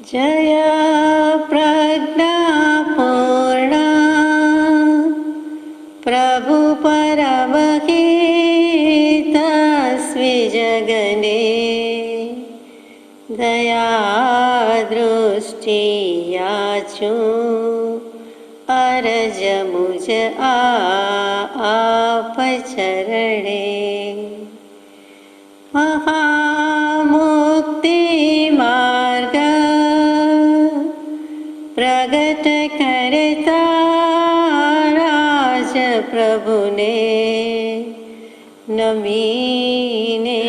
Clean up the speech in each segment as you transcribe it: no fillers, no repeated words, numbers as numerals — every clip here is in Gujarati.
जय प्रज्ञापूर्णा प्रभु परमहितस्वि जगने दया दृष्टि याचू अरज मुझ आप चरणे महामुक्ति मार्ग प्रगट करता राज प्रभुने नमीने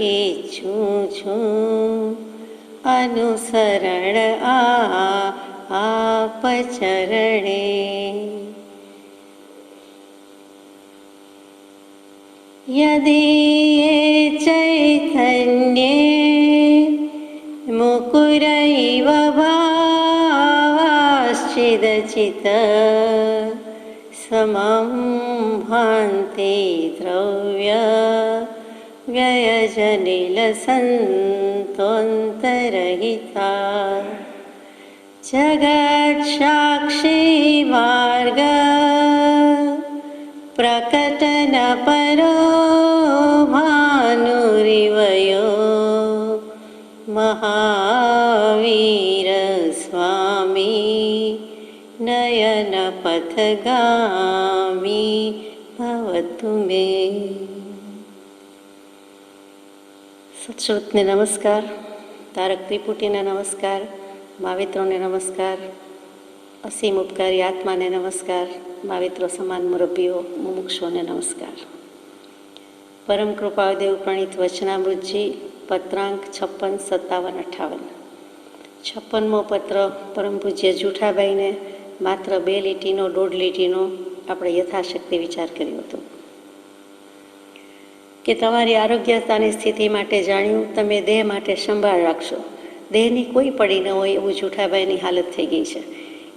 ઈચ્છું છું અનુસરણ આપ ચરણે। यदि ये चैतन्ये मुकुरैव भावाश्चिदचित् समं भान्ति द्रव्य व्ययजनिलसन्तोऽन्तरहिता जगत्साक्षी मार्ग प्रकटन परो भानुरिवयो महावीर स्वामी नयन पथगामी भवतु मे। સત્શ્રુતને નમસ્કાર, તારક ત્રિપુટીને નમસ્કાર, માવિત્રોને નમસ્કાર, અસીમ ઉપકારી આત્માને નમસ્કાર, માવિત્રો સમાન મુરબ્બીઓ મુમુક્ષોને નમસ્કાર। પરમ કૃપાદેવ પ્રણીત વચનામૃતજી પત્રાંક 56, 57, 58। 56મો પત્ર પરમ પૂજ્ય જૂઠાબાઈને માત્ર 2 લીટીનો 1.5 લીટીનો આપણે યથાશક્તિ વિચાર કર્યો હતો કે તમારી આરોગ્યતાની સ્થિતિ માટે જાણ્યું તમે દેહ માટે સંભાળ રાખશો। દેહની કોઈ પડી ન હોય એવું જૂઠાબાઈની હાલત થઈ ગઈ છે।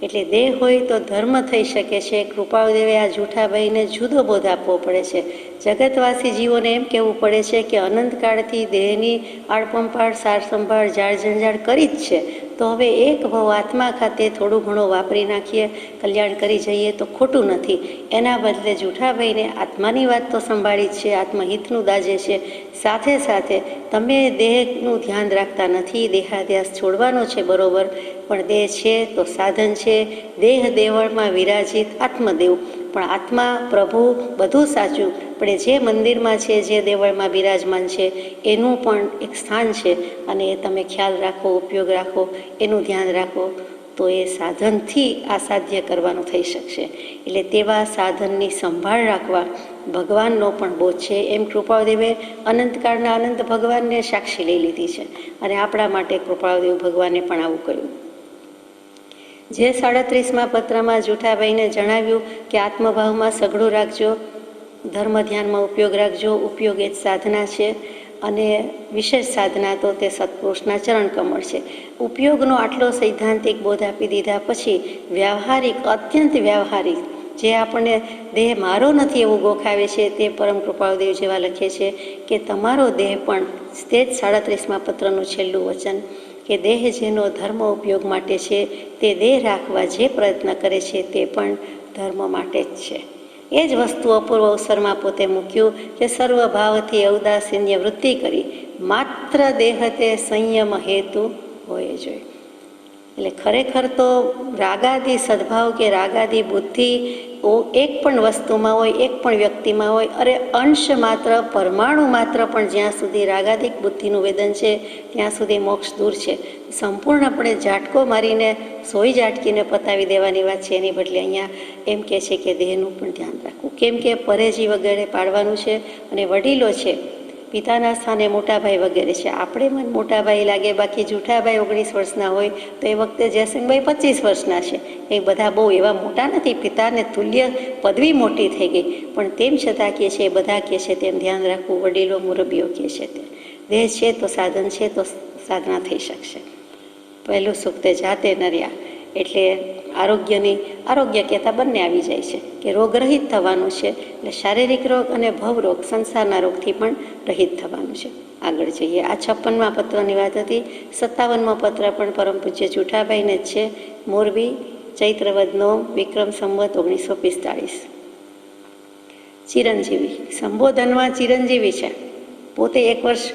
એટલે દેહ હોય તો ધર્મ થઈ શકે છે। કૃપાળુદેવે આ જૂઠાબાઈને જુદો બોધ આપવો પડે છે। જગતવાસી જીવોને એમ કહેવું પડે છે કે અનંતકાળથી દેહની આડપંપાળ સાર સંભાળ જાળ જંજાળ કરી જ છે, તો હવે એક ભાવ આત્મા ખાતે થોડું ઘણું વાપરી નાખીએ, કલ્યાણ કરી જઈએ તો ખોટું નથી। એના બદલે જૂઠાભાઈને આત્માની વાત તો સંભાળી જ છે, આત્મહિતનું દાજે છે, સાથે સાથે તમે દેહનું ધ્યાન રાખતા નથી। દેહાધ્યાસ છોડવાનો છે બરોબર, પણ દેહ છે તો સાધન છે। દેહ દેવળમાં વિરાજિત આત્મદેવ, પણ આત્મા પ્રભુ બધું સાચું, પણ જે મંદિરમાં છે, જે દેવળમાં બિરાજમાન છે એનું પણ એક સ્થાન છે, અને એ તમે ખ્યાલ રાખો, ઉપયોગ રાખો, એનું ધ્યાન રાખો તો એ સાધનથી આ સાધ્ય કરવાનું થઈ શકશે। એટલે તેવા સાધનની સંભાળ રાખવા ભગવાનનો પણ બોધ છે। એમ કૃપાળુદેવે અનંતકાળના અનંત ભગવાનને સાક્ષી લઈ લીધી છે, અને આપણા માટે કૃપાળુદેવ ભગવાને પણ આવું કહ્યું। જે 37મા પત્રમાં જૂઠાબાઈને જણાવ્યું કે આત્મભાવમાં સઘળું રાખજો, ધર્મ ધ્યાનમાં ઉપયોગ રાખજો, ઉપયોગ એ જ સાધના છે, અને વિશેષ સાધના તો તે સત્પુરુષના ચરણ કમળ છે। ઉપયોગનો આટલો સૈદ્ધાંતિક બોધ આપી દીધા પછી વ્યવહારિક, અત્યંત વ્યવહારિક, જે આપણને દેહ મારો નથી એવું ગોખાવે છે, તે પરમ કૃપાળુદેવ જેવા લખે છે કે તમારો દેહ પણ, તે જ 37મા પત્રનું છેલ્લું વચન, કે દેહ જેનો ધર્મ ઉપયોગ માટે છે તે દેહ રાખવા જે પ્રયત્ન કરે છે તે પણ ધર્મ માટે જ છે। એ જ વસ્તુ અપૂર્વ અવસરમાં પોતે મૂક્યું કે સર્વભાવથી ઔદાસીન્ય વૃત્તિ કરી માત્ર દેહ તે સંયમ હેતુ હોય જોઈએ। એટલે ખરેખર તો રાગાદી સદભાવ કે રાગાદી બુદ્ધિ એક પણ વસ્તુમાં હોય, એક પણ વ્યક્તિમાં હોય, અરે અંશ માત્ર, પરમાણુ માત્ર પણ જ્યાં સુધી રાગાદિક બુદ્ધિનું વેદન છે ત્યાં સુધી મોક્ષ દૂર છે। સંપૂર્ણપણે ઝાટકો મારીને સોય ઝાટકીને પતાવી દેવાની વાત છે, એની બદલે અહીંયા એમ કહે છે કે દેહનું પણ ધ્યાન રાખવું, કેમ કે પરેજી વગેરે પાડવાનું છે, અને વડીલો છે પિતાના સ્થાને મોટાભાઈ વગેરે છે। આપણે મને મોટાભાઈ લાગે, બાકી જૂઠાભાઈ 19 વર્ષના હોય તો એ વખતે જયસિંહભાઈ 25 વર્ષના છે। એ બધા બહુ એવા મોટા નથી, પિતાને તુલ્ય પદવી મોટી થઈ ગઈ, પણ તેમ છતાં કહે છે, બધા કહે છે તેમ ધ્યાન રાખવું, વડીલો મુરબ્બીઓ કહે છે તે દેહ છે તો સાધન છે તો સાધના થઈ શકશે। પહેલું સુખ તે જાતે નર્યા, એટલે આરોગ્ય કહેતા બંને આવી જાય છે કે રોગરહિત થવાનું છે, એટલે શારીરિક રોગ અને ભવરોગ સંસારના રોગથી પણ રહિત થવાનું છે। આગળ જઈએ. આ 56મા પત્રની વાત હતી. 57મો પત્ર પણ પરમ પૂજ્ય જુઠાભાઈને જ છે. મોરબી, ચૈત્ર વદ 9, વિક્રમ સંવત 1945. ચિરંજીવી સંબોધનમાં ચિરંજીવી છે. પોતે 1 વર્ષ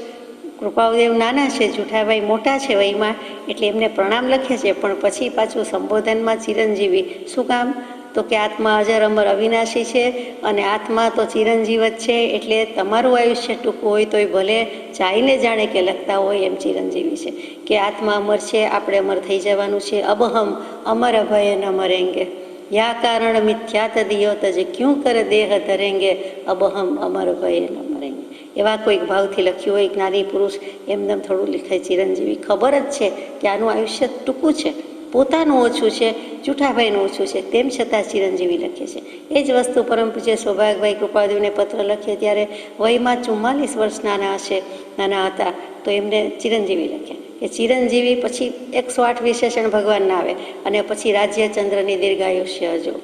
કૃપાળદેવ નાના છે, જુઠાભાઈ મોટા છે વયમાં, એટલે એમને પ્રણામ લખે છે, પણ પછી પાછું સંબોધનમાં ચિરંજીવી. શું કામ? તો કે આત્મા અજર અમર અવિનાશી છે અને આત્મા તો ચિરંજીવ જ છે, એટલે તમારું આયુષ્ય ટૂંકું હોય તોય ભલે જાઈને જાણે કે લખતા હોય એમ ચિરંજીવી છે કે આત્મા અમર છે, આપણે અમર થઈ જવાનું છે. અબહમ અમર અભય ન મરેંગે, યા કારણ મિથ્યાત દિયો તજ ક્યું કર દેહ ધરેંગે, અબહમ અમર ભય ન મરેંગે. એવા કોઈક ભાવથી લખ્યું હોય જ્ઞાની પુરુષ, એમને થોડું લખાય ચિરંજીવી. ખબર જ છે કે આનું આયુષ્ય ટૂંકું છે, પોતાનું ઓછું છે, જુઠાભાઈનું ઓછું છે, તેમ છતાં ચિરંજીવી લખે છે. એ જ વસ્તુ પરમ પૂજ્ય સૌભાગભાઈ કૃપાળદેવને પત્ર લખે ત્યારે વયમાં 44 વર્ષ નાના હતા, તો એમને ચિરંજીવી લખે કે ચિરંજીવી. પછી 108 વિશેષણ ભગવાનના આવે અને પછી રાજ્યચંદ્રની દીર્ઘાયુષ્ય હજુ.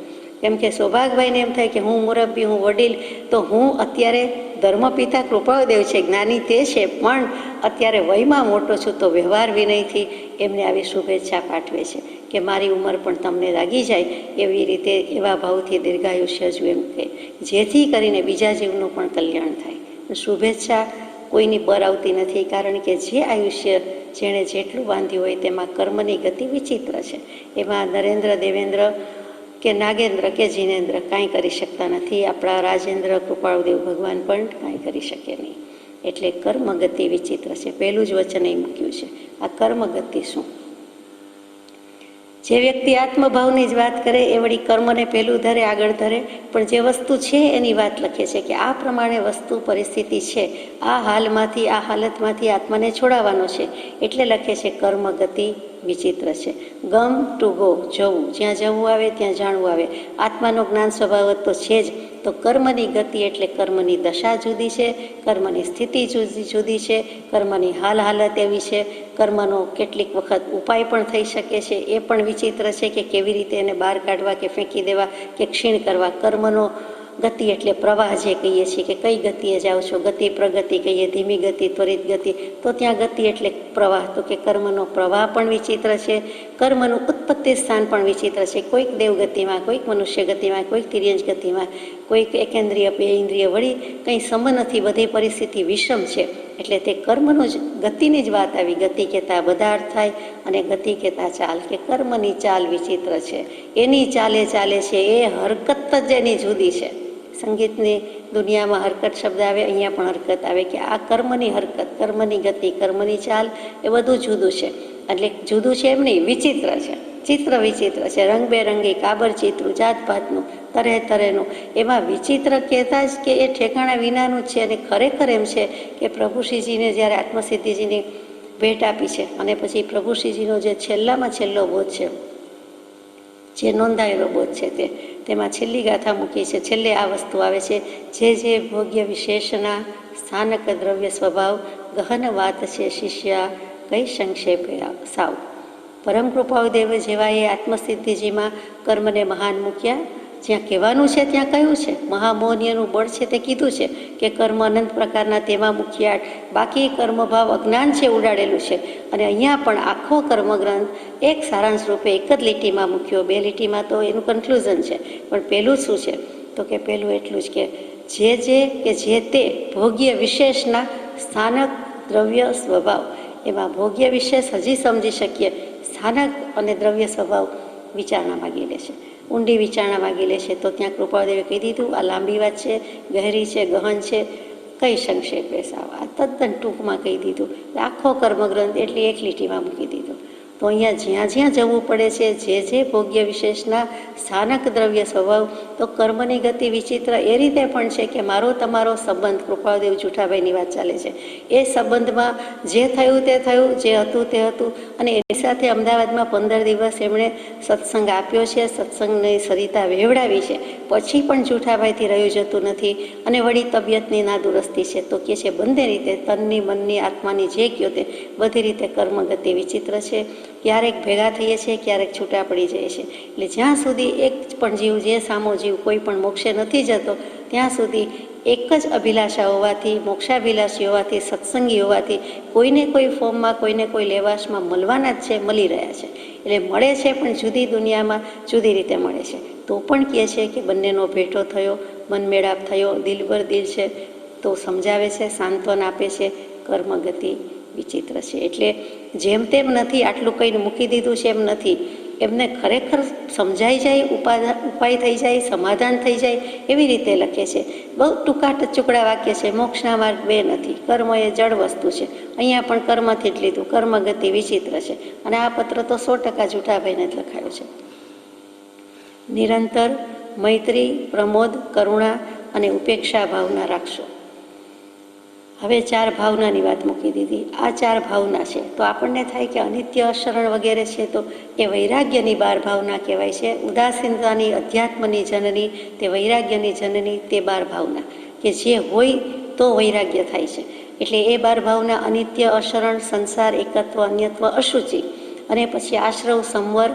કેમ કે સૌભાગભાઈને એમ થાય કે હું મુરબ્બી, હું વડીલ, તો હું અત્યારે ધર્મપિતા કૃપાળદેવ છે, જ્ઞાની તે છે, પણ અત્યારે વયમાં મોટો છું, તો વ્યવહાર વિનયથી એમને આવી શુભેચ્છા પાઠવે છે કે મારી ઉંમર પણ તમને લાગી જાય એવી રીતે, એવા ભાવથી દીર્ઘાયુષ્ય હજુ એમ કહે, જેથી કરીને બીજા જીવનું પણ કલ્યાણ થાય. શુભેચ્છા કોઈની બર આવતી નથી, કારણ કે જે આયુષ્ય જેણે જેટલું બાંધ્યું હોય તેમાં કર્મની ગતિ વિચિત્ર છે. એમાં નરેન્દ્ર, દેવેન્દ્ર કે નાગેન્દ્ર કે જીનેન્દ્ર કાંઈ કરી શકતા નથી. આપણા રાજેન્દ્ર કૃપાળદેવ ભગવાન પણ કાંઈ કરી શકે નહીં. એટલે કર્મગતિ વિચિત્ર છે. પહેલું જ વચન એ મૂક્યું છે. આ કર્મગતિ શું? જે વ્યક્તિ આત્મભાવની જ વાત કરે એ વળી કર્મને પહેલું ધરે, આગળ ધરે, પણ જે વસ્તુ છે એની વાત લખે છે કે આ પ્રમાણે વસ્તુ પરિસ્થિતિ છે, આ હાલમાંથી, આ હાલતમાંથી આત્માને છોડાવવાનો છે, એટલે લખે છે કર્મગતિ વિચિત્ર છે. ગમ ટુ ગો, જવું, જ્યાં જવું આવે ત્યાં જાણવું આવે. આત્માનો જ્ઞાન સ્વભાવ તો છે જ, તો કર્મની ગતિ એટલે કર્મની દશા જુદી છે, કર્મની સ્થિતિ જુદી છે, કર્મની હાલત એવી છે, કર્મનો કેટલીક વખત ઉપાય પણ થઈ શકે છે, એ પણ વિચિત્ર છે કે કેવી રીતે એને બહાર કાઢવા કે ફેંકી દેવા કે ક્ષીણ કરવા. કર્મનો ગતિ એટલે પ્રવાહ જે કહીએ છીએ કે કઈ ગતિએ જાઓ છો, ગતિ પ્રગતિ કહીએ, ધીમી ગતિ, ત્વરિત ગતિ, તો ત્યાં ગતિ એટલે પ્રવાહ, તો કે કર્મનો પ્રવાહ પણ વિચિત્ર છે. કર્મનું ઉત્પત્તિ સ્થાન પણ વિચિત્ર છે. કોઈક દેવગતિમાં, કોઈક મનુષ્ય ગતિમાં, કોઈક તિર્યંજ ગતિમાં, કોઈક એકેન્દ્રિય, બે ઇન્દ્રિય, વળી કંઈ સંબંધ નથી, બધી પરિસ્થિતિ વિષમ છે. એટલે તે કર્મનો જ ગતિની જ વાત આવી. ગતિ કહેતા બધા અર્થ થાય અને ગતિ કહેતા ચાલ, કે કર્મની ચાલ વિચિત્ર છે. એની ચાલે છે, એ હરકત જ એની જુદી છે. સંગીતની દુનિયામાં હરકત શબ્દ આવે, અહીંયા પણ હરકત આવે, કે આ કર્મની હરકત, કર્મની ગતિ, કર્મની ચાલ, એ બધું જુદું છે. એટલે જુદું છે એમ નહીં, વિચિત્ર છે. ચિત્ર વિચિત્ર છે, રંગબેરંગી, કાબર ચિત્રું, જાત ભાતનું, તરેનું. એમાં વિચિત્ર કહેતા જ કે એ ઠેકાણા વિનાનું જ છે. અને ખરેખર એમ છે કે પ્રભુશ્રીજીને જ્યારે આત્મસિદ્ધિજીની ભેટ આપી છે અને પછી પ્રભુશ્રીજીનો જે છેલ્લામાં છેલ્લો બોધ છે, જે નોંધાયેલો બોધ છે, તેમાં છેલ્લી ગાથા મૂકી છે. છેલ્લે આ વસ્તુ આવે છે, જે ભોગ્ય વિશેષના સ્થાનક દ્રવ્ય સ્વભાવ ગહન વાત છે, શિષ્યા કઈ સંક્ષેપે સાવ. પરમ કૃપાળદેવ જેવા એ આત્મસિદ્ધિજીમાં કર્મને મહાન મૂક્યા. જ્યાં કહેવાનું છે ત્યાં કહ્યું છે, મહામોહનીયનું બળ છે તે કીધું છે કે કર્મ અનંત પ્રકારના, તેમાં મુખ્ય બાકી કર્મભાવ અજ્ઞાન છે ઉડાડેલું છે. અને અહીંયા પણ આખો કર્મગ્રંથ એક સારાંશ રૂપે એક જ લીટીમાં મૂક્યો. 2 લીટીમાં તો એનું કન્ક્લુઝન છે, પણ પહેલું શું છે તો કે પહેલું એટલું જ કે જે તે ભોગ્ય વિશેષના સ્થાનક દ્રવ્ય સ્વભાવ. એમાં ભોગ્ય વિશેષ હજી સમજી શકીએ, સ્થાનક અને દ્રવ્ય સ્વભાવ વિચારણા માગી લે છે, ઊંડી વિચારણા માગી લે છે. તો ત્યાં કૃપાળદેવે કહી દીધું, આ લાંબી વાત છે, ગહેરી છે, ગહન છે, કઈ સંક્ષેપે સાવ. આ તદ્દન ટૂંકમાં કહી દીધું. આખો કર્મગ્રંથ એટલી એક લીટીમાં મૂકી દીધો. તો અહીંયા જ્યાં જવું પડે છે, જે ભોગ્ય વિશેષના સ્થાનક દ્રવ્ય સ્વભાવ, તો કર્મની ગતિ વિચિત્ર એ રીતે પણ છે કે મારો તમારો સંબંધ, કૃપાળદેવ જુઠાભાઈની વાત ચાલે છે, એ સંબંધમાં જે થયું તે થયું, જે હતું તે હતું. અને એની સાથે અમદાવાદમાં 15 દિવસ એમણે સત્સંગ આપ્યો છે, સત્સંગની સરિતા વહેવડાવી છે, પછી પણ જુઠાભાઈથી રહ્યું જતું નથી. અને વળી તબિયતની નાદુરસ્તી છે, તો કે છે બંને રીતે, તનની, મનની, આત્માની, જે કયો તે બધી રીતે કર્મગતિ વિચિત્ર છે. ક્યારેક ભેગા થઈએ છીએ, ક્યારેક છૂટા પડી જાય છે. એટલે જ્યાં સુધી એક પણ જીવ, જે સામો જીવ કોઈ પણ મોક્ષે નથી જતો, ત્યાં સુધી એક જ અભિલાષા હોવાથી, મોક્ષાભિલાષી હોવાથી, સત્સંગી હોવાથી કોઈને કોઈ ફોર્મમાં, કોઈને કોઈ લેવાશમાં મળવાના જ છે, મળી રહ્યા છે. એટલે મળે છે પણ જુદી દુનિયામાં જુદી રીતે મળે છે. તો પણ કહે છે કે બંનેનો ભેટો થયો, મનમેળાપ થયો, દિલબર દિલ છે, તો સમજાવે છે, સાંત્વન આપે છે, કર્મગતિ વિચિત્ર છે. એટલે જેમ તેમ નથી, આટલું કહીને મૂકી દીધું છે એમ નથી. એમને ખરેખર સમજાઈ જાય, ઉપાય થઈ જાય, સમાધાન થઈ જાય એવી રીતે લખે છે. બહુ ટૂંકા ટચુકડા વાક્ય છે. મોક્ષના માર્ગ બે નથી, કર્મ એ જળ વસ્તુ છે. અહીંયા પણ કર્મથી જ લીધું, કર્મગતિ વિચિત્ર છે. અને આ પત્ર તો 100% જૂઠાભાઈને જ લખાયો છે. નિરંતર મૈત્રી, પ્રમોદ, કરુણા અને ઉપેક્ષા ભાવના રાખશો. હવે 4 ભાવનાની વાત મૂકી દીધી. આ 4 ભાવના છે તો આપણને થાય કે અનિત્ય, અશરણ વગેરે છે તો એ વૈરાગ્યની 12 ભાવના કહેવાય છે. ઉદાસીનતાની, અધ્યાત્મની જનની, તે વૈરાગ્યની જનની, તે 12 ભાવના કે જે હોય તો વૈરાગ્ય થાય છે. એટલે એ 12 ભાવના અનિત્ય, અશરણ, સંસાર, એકત્વ, અન્યત્વ, અશુચિ, અને પછી આશ્રવ, સંવર,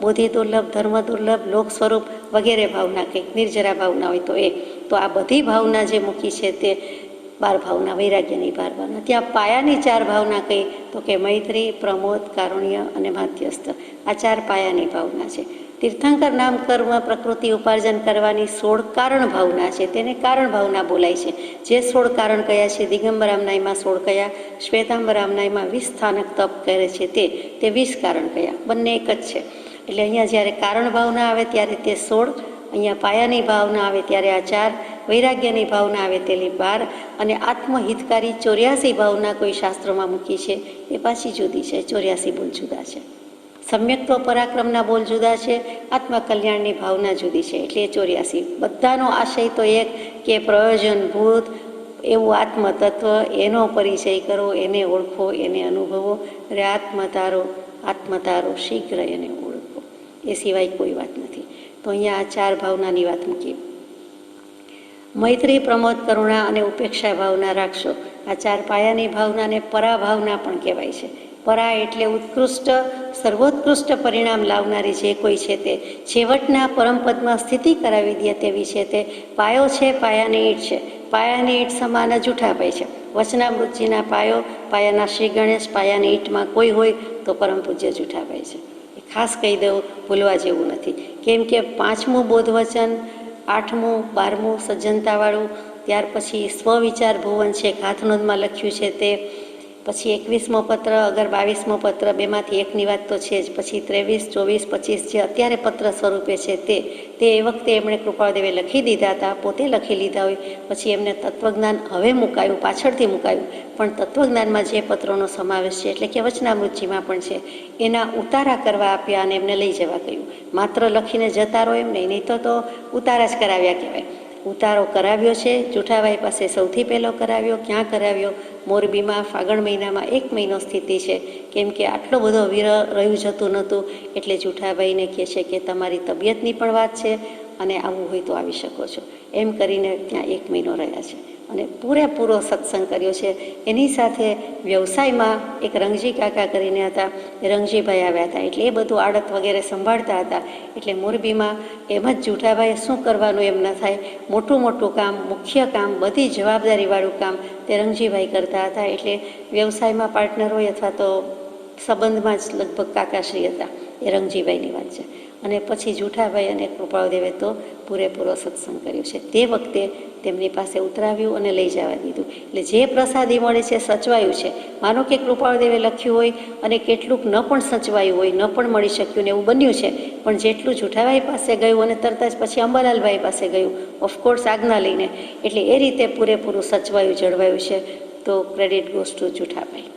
બોધિ દુર્લભ, ધર્મ દુર્લભ, લોક સ્વરૂપ વગેરે ભાવના, કંઈક નિર્જરા ભાવના હોય તો એ. તો આ બધી ભાવના જે મૂકી છે તે 12 ભાવના, વૈરાગ્યની 12 ભાવના. ત્યાં પાયાની 4 ભાવના કઈ તો કે મૈત્રી, પ્રમોદ, કારુણ્ય અને માધ્યસ્થ. આ 4 પાયાની ભાવના છે. તીર્થંકર નામ કર્મ પ્રકૃતિ ઉપાર્જન કરવાની 16 કારણ ભાવના છે, તેને કારણ ભાવના બોલાય છે. જે 16 કારણ કયા છે, દિગંબરામનાયમાં 16 કયા, શ્વેતાંબરામનાયમાં 20 સ્થાનક તપ કરે છે તે 20 કારણ કયા, બંને એક જ છે. એટલે અહીંયા જ્યારે કારણ ભાવના આવે ત્યારે તે 16, અહીંયા પાયાની ભાવના આવે ત્યારે આ 4, વૈરાગ્યની ભાવના આવે તેની 12, અને આત્મહિતકારી 84 ભાવના કોઈ શાસ્ત્રોમાં મૂકી છે એ પાછી જુદી છે. 84 બોલ જુદા છે. સમ્યક્ત્વ પરાક્રમના બોલ જુદા છે, આત્મકલ્યાણની ભાવના જુદી છે. એટલે એ 84. બધાનો આશય તો એક કે પ્રયોજનભૂત એવું આત્મતત્વ, એનો પરિચય કરો, એને ઓળખો, એને અનુભવો. એટલે આત્મતારો શીઘ્ર એને ઓળખો, એ સિવાય કોઈ વાત નથી. તો અહીંયા આ 4 ભાવનાની વાત મૂકી. મૈત્રી, પ્રમોદ, કરુણા અને ઉપેક્ષા ભાવના રાખશો. આ 4 પાયાની ભાવનાને પરાભાવના પણ કહેવાય છે. પરા એટલે ઉત્કૃષ્ટ, સર્વોત્કૃષ્ટ પરિણામ લાવનારી જે કોઈ છે તે, છેવટના પરમપદમાં સ્થિતિ કરાવી દે તેવી છે તે પાયો છે, પાયાની ઈંટ છે. પાયાની ઈંટ સમાન જૂઠાભાઈ છે. વચનામૃતજીના પાયો, પાયાના શ્રી ગણેશ, પાયાની ઈંટમાં કોઈ હોય તો પરમ પૂજ્ય જૂઠાભાઈ છે. એ ખાસ કહી દઉં, ભૂલવા જેવું નથી. કેમ કે 5મું બોધવચન, 8મું, 12મું સજ્જનતાવાળું, ત્યાર પછી સ્વવિચાર ભુવન છે, હાથનોંધમાં લખ્યું છે તે, પછી 21મો પત્ર, અગર 22મો પત્ર, બેમાંથી એકની વાત તો છે જ, પછી 23, 24, 25 જે અત્યારે પત્ર સ્વરૂપે છે તે એ વખતે એમણે કૃપાળદેવે લખી દીધા હતા, પોતે લખી લીધા હોય. પછી એમને તત્વજ્ઞાન હવે મુકાયું, પાછળથી મુકાયું, પણ તત્વજ્ઞાનમાં જે પત્રોનો સમાવેશ છે એટલે કે વચનામૃતજીમાં પણ છે, એના ઉતારા કરવા આપ્યા અને એમને લઈ જવા કહ્યું. માત્ર લખીને જતા રહો એમ નહીં તો ઉતારા જ કરાવ્યા કહેવાય. ઉતારો કરાવ્યો છે, જૂઠાભાઈ પાસે સૌથી પહેલો કરાવ્યો. ક્યાં કરાવ્યો? મોરબીમાં ફાગણ મહિનામાં 1 મહિનો સ્થિતિ છે. કેમ કે આટલો બધો વિરહ રહ્યું જતું નહોતું, એટલે જૂઠાભાઈને કહે છે કે તમારી તબિયતની પણ વાત છે અને આવવું હોય તો આવી શકો છો. એમ કરીને ત્યાં 1 મહિનો રહ્યા છે અને પૂરેપૂરો સત્સંગ કર્યો છે. એની સાથે વ્યવસાયમાં એક રંગજી કાકા કરીને હતા, રંગજીભાઈ આવ્યા હતા, એટલે એ બધું આડત વગેરે સંભાળતા હતા. એટલે મોરબીમાં એમ જ જૂઠાભાઈ શું કરવાનું એમ ન થાય, મોટું કામ, મુખ્ય કામ, બધી જવાબદારીવાળું કામ તે રંગજીભાઈ કરતા હતા. એટલે વ્યવસાયમાં પાર્ટનર હોય અથવા તો સંબંધમાં જ લગભગ કાકાશ્રી હતા, એ રંગજીભાઈની વાત છે. અને પછી જૂઠાભાઈ અને કૃપાળદેવે તો પૂરેપૂરો સત્સંગ કર્યો છે. તે વખતે તેમની પાસે ઉતરાવ્યું અને લઈ જવા દીધું. એટલે જે પ્રસાદી મળે છે સચવાયું છે. માનો કે કૃપાળદેવે લખ્યું હોય અને કેટલુંક ન પણ સચવાયું હોય, ન પણ મળી શક્યું ને એવું બન્યું છે, પણ જેટલું જૂઠાભાઈ પાસે ગયું અને તરત જ પછી અંબાલાલભાઈ પાસે ગયું, ઓફકોર્સ આજ્ઞા લઈને, એટલે એ રીતે પૂરેપૂરું સચવાયું, જળવાયું છે. તો ક્રેડિટ ગોઝ ટુ જૂઠાભાઈ.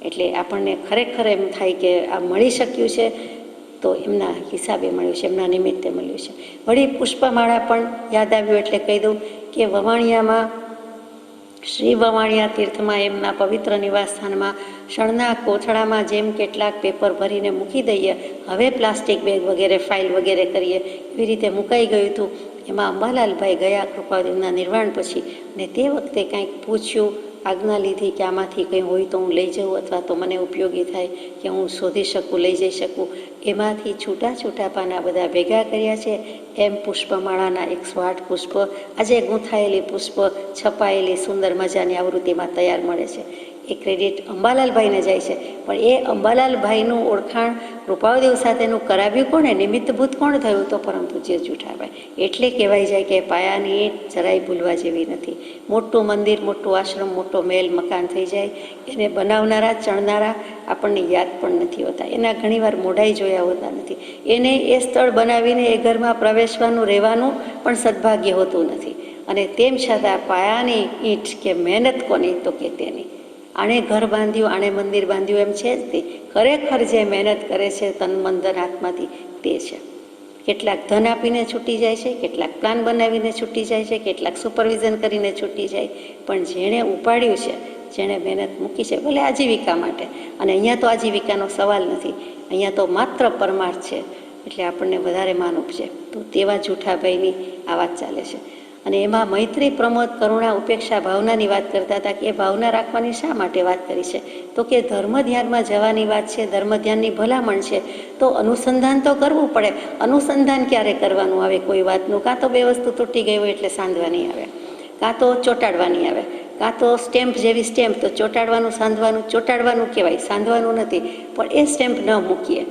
એટલે આપણને ખરેખર એમ થાય કે આ મળી શક્યું છે તો એમના હિસાબે મળ્યું છે, એમના નિમિત્તે મળ્યું છે. વળી પુષ્પમાળા પણ યાદ આવ્યું એટલે કહી દઉં કે વવાણિયામાં, શ્રી વવાણિયા તીર્થમાં, એમના પવિત્ર નિવાસસ્થાનમાં શણના કોથળામાં જેમ કેટલાક પેપર ભરીને મૂકી દઈએ, હવે પ્લાસ્ટિક બેગ વગેરે ફાઇલ વગેરે કરીએ, એવી રીતે મુકાઈ ગયું હતું. એમાં અંબાલાલભાઈ ગયા કૃપાદેવના નિર્વાણ પછી, ને તે વખતે કાંઈક પૂછ્યું આજ્ઞા લીધી કે આમાંથી કંઈ હોય તો હું લઈ જાઉં અથવા તો મને ઉપયોગી થાય કે હું શોધી શકું, લઈ જઈ શકું, એમાંથી છૂટા છૂટા પાના બધા ભેગા કર્યા છે. એમ પુષ્પમાળાના 108 પુષ્પ, આજે ગૂંથાયેલી પુષ્પ છપાયેલી સુંદર મજાની આવૃત્તિમાં તૈયાર મળે છે. એ ક્રેડિટ અંબાલાલભાઈને જાય છે. પણ એ અંબાલાલભાઈનું ઓળખાણ કૃપાળદેવ સાથેનું કરાવ્યું કોણે, નિમિત્તભૂત કોણ થયું? તો પરમ પૂજ્ય જુઠાભાઈ. એટલે કહેવાય જાય કે પાયાની ઈંટ જરાય ભૂલવા જેવી નથી. મોટું મંદિર, મોટું આશ્રમ, મોટો મહેલ મકાન થઈ જાય, એને બનાવનારા, ચણનારા આપણને યાદ પણ નથી હોતા. એના ઘણીવાર મોઢાઈ જોયા હોતા નથી. એને એ સ્થળ બનાવીને એ ઘરમાં પ્રવેશવાનું, રહેવાનું પણ સદભાગ્ય હોતું નથી. અને તેમ છતાં પાયાની ઈંટ કે મહેનત કોની? તો કે તેની. આણે ઘર બાંધ્યું, આણે મંદિર બાંધ્યું એમ છે જ તે. ખરેખર જે મહેનત કરે છે તન મન ધન આત્માથી, તે છે. કેટલાક ધન આપીને છૂટી જાય છે, કેટલાક પ્લાન બનાવીને છૂટી જાય છે, કેટલાક સુપરવિઝન કરીને છૂટી જાય. પણ જેણે ઉપાડ્યું છે, જેણે મહેનત મૂકી છે, ભલે આજીવિકા માટે, અને અહીંયા તો આજીવિકાનો સવાલ નથી, અહીંયા તો માત્ર પરમાર્થ છે, એટલે આપણને વધારે માન ઉપજે. તો તેવા જૂઠાભાઈની આ વાત ચાલે છે. અને એમાં મૈત્રી, પ્રમોદ, કરુણા, ઉપેક્ષા, ભાવનાની વાત કરતા હતા કે એ ભાવના રાખવાની શા માટે વાત કરી છે? તો કે ધર્મ ધ્યાનમાં જવાની વાત છે, ધર્મ ધ્યાનની ભલામણ છે. તો અનુસંધાન તો કરવું પડે. અનુસંધાન ક્યારે કરવાનું આવે કોઈ વાતનું? કાં તો બે વસ્તુ તૂટી ગઈ હોય એટલે સાંધવાની આવે, કાં તો ચોંટાડવાની આવે, કાં તો સ્ટેમ્પ જેવી સ્ટેમ્પ, તો ચોંટાડવાનું, સાંધવાનું. ચોંટાડવાનું કહેવાય, સાંધવાનું નથી. પણ એ સ્ટેમ્પ ન મૂકીએ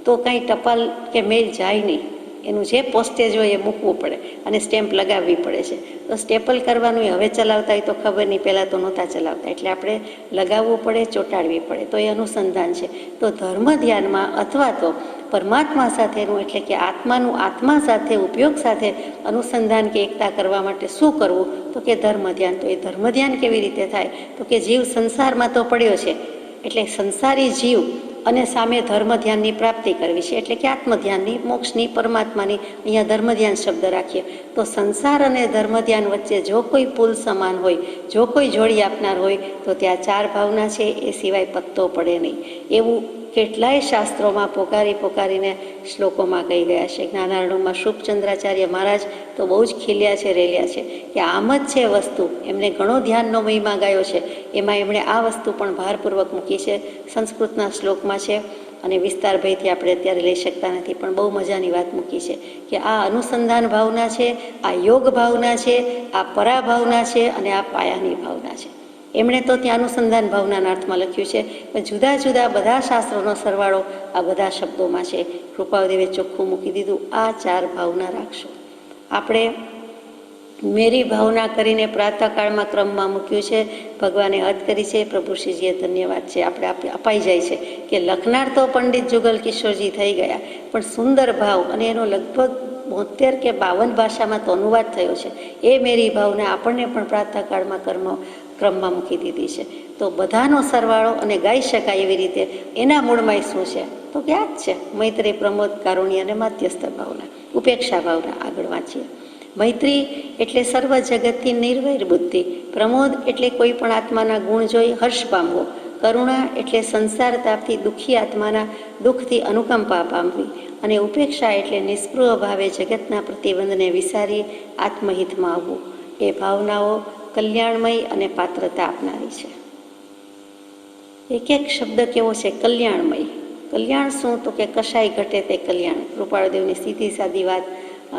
તો કાંઈ ટપાલ કે મેલ જાય નહીં. એનું જે પોસ્ટેજ હોય એ મૂકવું પડે અને સ્ટેમ્પ લગાવવી પડે છે. તો સ્ટેપલ કરવાનું એ હવે ચલાવતા હોય તો ખબર નહીં, પહેલાં તો નહોતા ચલાવતા. એટલે આપણે લગાવવું પડે, ચોંટાડવી પડે. તો એ અનુસંધાન છે. તો ધર્મ ધ્યાનમાં અથવા તો પરમાત્મા સાથેનું, એટલે કે આત્માનું આત્મા સાથે, ઉપયોગ સાથે અનુસંધાન કે એકતા કરવા માટે શું કરવું? તો કે ધર્મ ધ્યાન. તો એ ધર્મ ધ્યાન કેવી રીતે થાય? તો કે જીવ સંસારમાં તો પડ્યો છે, એટલે સંસારી જીવ અને સામે ધર્મ ધ્યાનની પ્રાપ્તિ કરવી છે, એટલે કે આત્મ ધ્યાનની, મોક્ષની, પરમાત્માની. અહીંયા ધર્મ ધ્યાન શબ્દ રાખીએ તો સંસાર અને ધર્મ ધ્યાન વચ્ચે જો કોઈ પુલ સમાન હોય, જો કોઈ જોડી આપનાર હોય, તો ત્યાં 4 ભાવના છે, એ સિવાય પત્તો પડે નહીં. એવું કેટલાય શાસ્ત્રોમાં પોકારીને શ્લોકોમાં કહી ગયા છે. જ્ઞાનાર્ણવમાં શુભચંદ્રાચાર્ય મહારાજ તો બહુ જ ખીલ્યા છે, રેલ્યા છે કે આમ જ છે વસ્તુ. એમને ઘણો ધ્યાનનો મહિમા ગાયો છે, એમાં એમણે આ વસ્તુ પણ ભારપૂર્વક મૂકી છે. સંસ્કૃતના શ્લોકમાં છે અને વિસ્તારભયથી આપણે અત્યારે લઈ શકતા નથી, પણ બહુ મજાની વાત મૂકી છે કે આ અનુસંધાન ભાવના છે, આ યોગ ભાવના છે, આ પરાભાવના છે અને આ પાયાની ભાવના છે. એમણે તો ત્યાં અનુસંધાન ભાવનાના અર્થમાં લખ્યું છે, પણ જુદા જુદા બધા શાસ્ત્રોનો સરવાળો આ બધા શબ્દોમાં છે. કૃપાળદેવે ચોખ્ખું મૂકી દીધું, આ 4 ભાવના રાખશો. આપણે મેરી ભાવના કરીને પ્રાતઃકાળમાં ક્રમમાં મૂક્યું છે. ભગવાને હદ કરી છે, પ્રભુશ્રીજીએ ધન્યવાદ છે. આપણે અપાઈ જાય છે કે લખનાર તો પંડિત જુગલ કિશોરજી થઈ ગયા, પણ સુંદર ભાવ, અને એનો લગભગ 72 કે 52 ભાષામાં તો અનુવાદ થયો છે. એ મેરી ભાવના આપણને પણ પ્રાતઃકાળમાં ક્રમમાં મૂકી દીધી છે. તો બધાનો સરવાળો અને ગાઈ શકાય એવી રીતે એના મૂળમાં શું છે? તો કે આ જ છે મૈત્રી, પ્રમોદ, કારુણ્ય અને માધ્યસ્થ ભાવના, ઉપેક્ષા ભાવના. આગળ વાંચીએ. મૈત્રી એટલે સર્વ જગતથી નિર્વૈર બુદ્ધિ. પ્રમોદ એટલે કોઈ પણ આત્માના ગુણ જોઈ હર્ષ પામવો. કરુણા એટલે સંસાર તાપથી દુઃખી આત્માના દુઃખથી અનુકંપા પામવી. અને ઉપેક્ષા એટલે નિષ્પૃહ ભાવે જગતના પ્રતિબંધને વિસારી આત્મહિતમાં આવવું. એ ભાવનાઓ કલ્યાણમય અને પાત્રતા આપનારી છે. એક એક શબ્દ કેવો છે? કલ્યાણમય. કલ્યાણ શું? તો કે કશાય ઘટે તે કલ્યાણ. કૃપાળદેવની સીધી સાદી વાત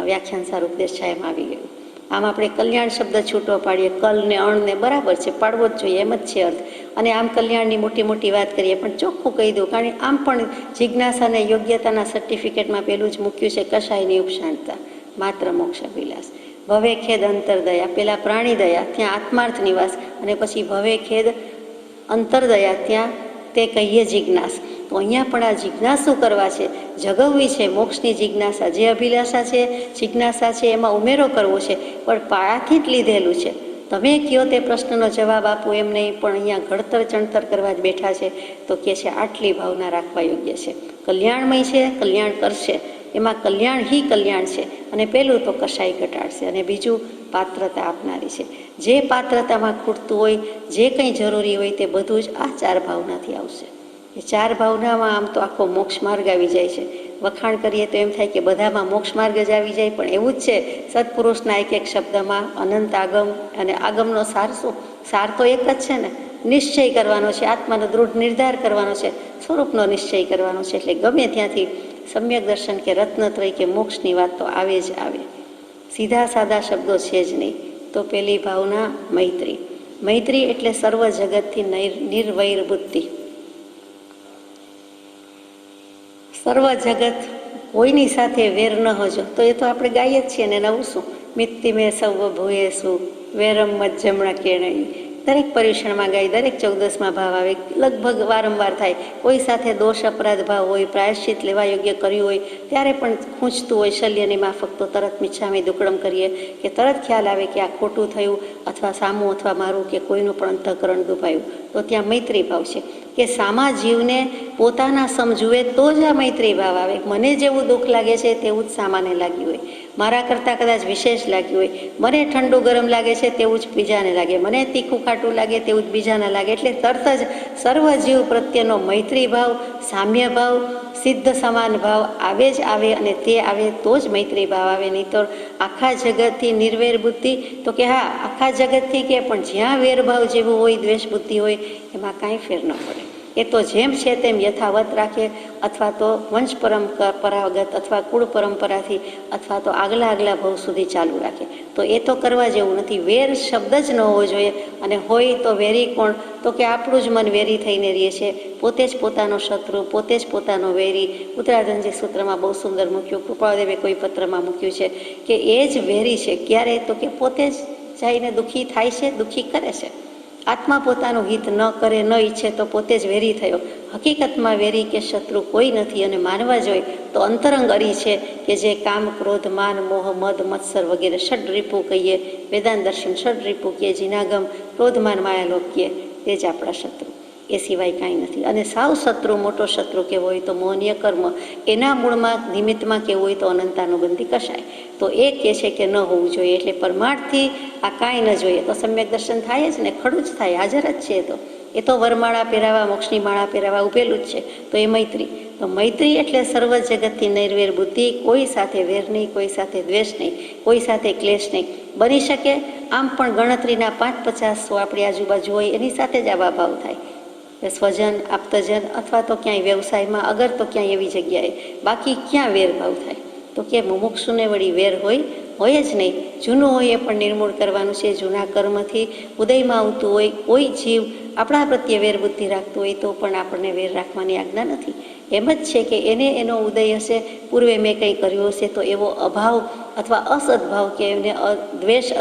વ્યાખ્યાન સાર ઉપદેશ છાયામાં આવી ગયું. આમ આપણે કલ્યાણ શબ્દ છૂટો પાડીએ, કલ ને અણ ને બરાબર છે, પાડવો જ જોઈએ, એમ જ છે અર્થ. અને આમ કલ્યાણની મોટી મોટી વાત કરીએ, પણ ચોખ્ખું કહી દઉં, કારણ આમ પણ જિજ્ઞાસા અને યોગ્યતાના સર્ટિફિકેટમાં પેલું જ મૂક્યું છે, કશાયની ઉપશાંતતા, માત્ર મોક્ષ અભિલાષ. ભવે ખેદ અંતરદયા, પેલા પ્રાણી દયા, ત્યાં આત્માર્થ નિવાસ, અને પછી ભવે ખેદ અંતરદયા, ત્યાં તે કહીએ જિજ્ઞાસ. તો અહીંયા પણ આ જિજ્ઞાસુ કરવા છે, જગવવી છે, મોક્ષની જિજ્ઞાસા. જે અભિલાષા છે, જિજ્ઞાસા છે, એમાં ઉમેરો કરવો છે, પણ પાયાથી જ લીધેલું છે. તમે કયો તે પ્રશ્નનો જવાબ આપો એમ નહીં, પણ અહીંયા ઘડતર ચણતર કરવા જ બેઠા છે. તો કે છે આટલી ભાવના રાખવા યોગ્ય છે. કલ્યાણમય છે, કલ્યાણ કરશે, એમાં કલ્યાણ હી કલ્યાણ છે. અને પહેલું તો કશાય ઘટાડશે, અને બીજું પાત્રતા આપનારી છે. જે પાત્રતામાં ખૂટતું હોય, જે કંઈ જરૂરી હોય, તે બધું જ આ 4 ભાવનાથી આવશે. એ 4 ભાવનામાં આમ તો આખો મોક્ષ માર્ગ આવી જાય છે. વખાણ કરીએ તો એમ થાય કે બધામાં મોક્ષ માર્ગ જ આવી જાય, પણ એવું જ છે સત્પુરુષના એક એક શબ્દમાં અનંત આગમ, અને આગમનો સાર શું? સાર તો એક જ છે ને, નિશ્ચય કરવાનો છે, આત્માનો દૃઢ નિર્ધાર કરવાનો છે, સ્વરૂપનો નિશ્ચય કરવાનો છે. એટલે ગમે ત્યાંથી સમ્યક દર્શન કે રત્નત્રય કે મોક્ષની વાત તો આવે જ આવે. સીધા સાદા શબ્દો છે જ નહીં. તો પેલી ભાવના મૈત્રી. મૈત્રી એટલે સર્વ જગતથી નિર્વૈર બુદ્ધિ. સર્વ જગત કોઈની સાથે વેર ન હોજો, તો એ તો આપણે ગાઈએ જ છીએ ને. નવું શું? મિત્તિ મેં સૌ ભૂએ શું વેરમ મજ્જમણા કેણાઈ. દરેક પર્યુષણમાં ગાય, દરેક 14માં ભાવ આવે, લગભગ વારંવાર થાય. કોઈ સાથે દોષ અપરાધ ભાવ હોય, પ્રાયશ્ચિત લેવા યોગ્ય કર્યું હોય ત્યારે પણ ખૂંચતું હોય શલ્યની માફક, તો તરત મિચ્છામી દુક્કડમ કરીએ કે તરત ખ્યાલ આવે કે આ ખોટું થયું, અથવા સામું અથવા મારું કે કોઈનું પણ અંતઃકરણ દુભાયું, તો ત્યાં મૈત્રી ભાવ છે કે સામા જીવને પોતાના સમજુએ તો જ આ મૈત્રી ભાવ આવે. મને જેવું દુઃખ લાગે છે તેવું જ સામાને લાગ્યું હોય, મારા કરતાં કદાચ વિશેષ લાગ્યું હોય. મને ઠંડુ ગરમ લાગે છે તેવું જ બીજાને લાગે, મને તીખું ખાટું લાગે તેવું જ બીજાને લાગે. એટલે તરત જ સર્વ જીવ પ્રત્યેનો મૈત્રી ભાવ, સામ્ય ભાવ, સિદ્ધ સમાન ભાવ આવે જ આવે, અને તે આવે તો જ મૈત્રી ભાવ આવે. નહીં તો આખા જગતથી નિર્વેર બુદ્ધિ, તો કે હા આખા જગતથી કે, પણ જ્યાં વેરભાવ જેવું હોય, દ્વેષ બુદ્ધિ હોય, એમાં કાંઈ ફેર ન પડે. એ તો જેમ છે તેમ યથાવત રાખે, અથવા તો વંશ પરંપરાગત અથવા કુળ પરંપરાથી, અથવા તો આગલા ભાવ સુધી ચાલુ રાખે. તો એ તો કરવા જેવું નથી. વેર શબ્દ જ ન હોવો જોઈએ. અને હોય તો વેરી કોણ? તો કે આપણું જ મન વેરી થઈને રહે છે, પોતે જ પોતાનો શત્રુ, પોતે જ પોતાનો વેરી. ઉત્તરાધનજી સૂત્રમાં બહુ સુંદર મૂક્યું, કૃપાદેવે કોઈ પત્રમાં મૂક્યું છે કે એ જ વેરી છે. ક્યારે? તો કે પોતે જ જઈને દુઃખી થાય છે, દુઃખી કરે છે. આત્મા પોતાનું હિત ન કરે, ન ઈચ્છે તો પોતે જ વેરી થયો. હકીકતમાં વેરી કે શત્રુ કોઈ નથી. અને માનવા જોઈએ તો અંતરંગ અરી છે કે જે કામ, ક્રોધ, માન, મોહ, મદ, મત્સર વગેરે ષડ રીપુ કહીએ, વેદાંત દર્શન ષડ રીપુ કહીએ, જીનાગમ, ક્રોધ, માન, માયાલોક કહીએ, તે જ આપણા શત્રુ. એ સિવાય કાંઈ નથી. અને સાવ શત્રુ, મોટો શત્રુ કેવો હોય તો મોહનીય કર્મ, એના મૂળમાં નિમિત્તમાં કેવું હોય તો અનંતાનુબંધી કશાય. તો એ કહે છે કે ન હોવું જોઈએ. એટલે પરમાર્થથી આ કાંઈ ન જોઈએ તો સમ્યક દર્શન થાય જ ને, ખડું જ થાય, હાજર જ છે. એ તો વરમાળા પહેરાવા, મોક્ષની માળા પહેરાવા ઉભેલું જ છે. તો એ મૈત્રી. તો મૈત્રી એટલે સર્વ જગતથી નિર્વેર બુદ્ધિ. કોઈ સાથે વેર નહીં, કોઈ સાથે દ્વેષ નહીં, કોઈ સાથે ક્લેશ નહીં. બની શકે આમ પણ ગણતરીના 5-50 આપણી આજુબાજુ હોય એની સાથે જ આવા ભાવ થાય. સ્વજન, આપતજન, અથવા તો ક્યાંય વ્યવસાયમાં, અગર તો ક્યાંય એવી જગ્યાએ. બાકી ક્યાં વેરભાવ થાય? તો કે મુમુક્ષુને વળી વેર હોય જ નહીં. જૂનું હોય એ પણ નિર્મૂળ કરવાનું છે. જૂના કર્મથી ઉદયમાં આવતું હોય કોઈ જીવ આપણા પ્રત્યે વેર બુદ્ધિ રાખતું હોય તો પણ આપણને વેર રાખવાની આજ્ઞા નથી. એમ જ છે કે એને એનો ઉદય હશે, પૂર્વે મેં કંઈ કર્યું હશે તો એવો અભાવ અથવા અસદભાવ કે એને દ્વેષ,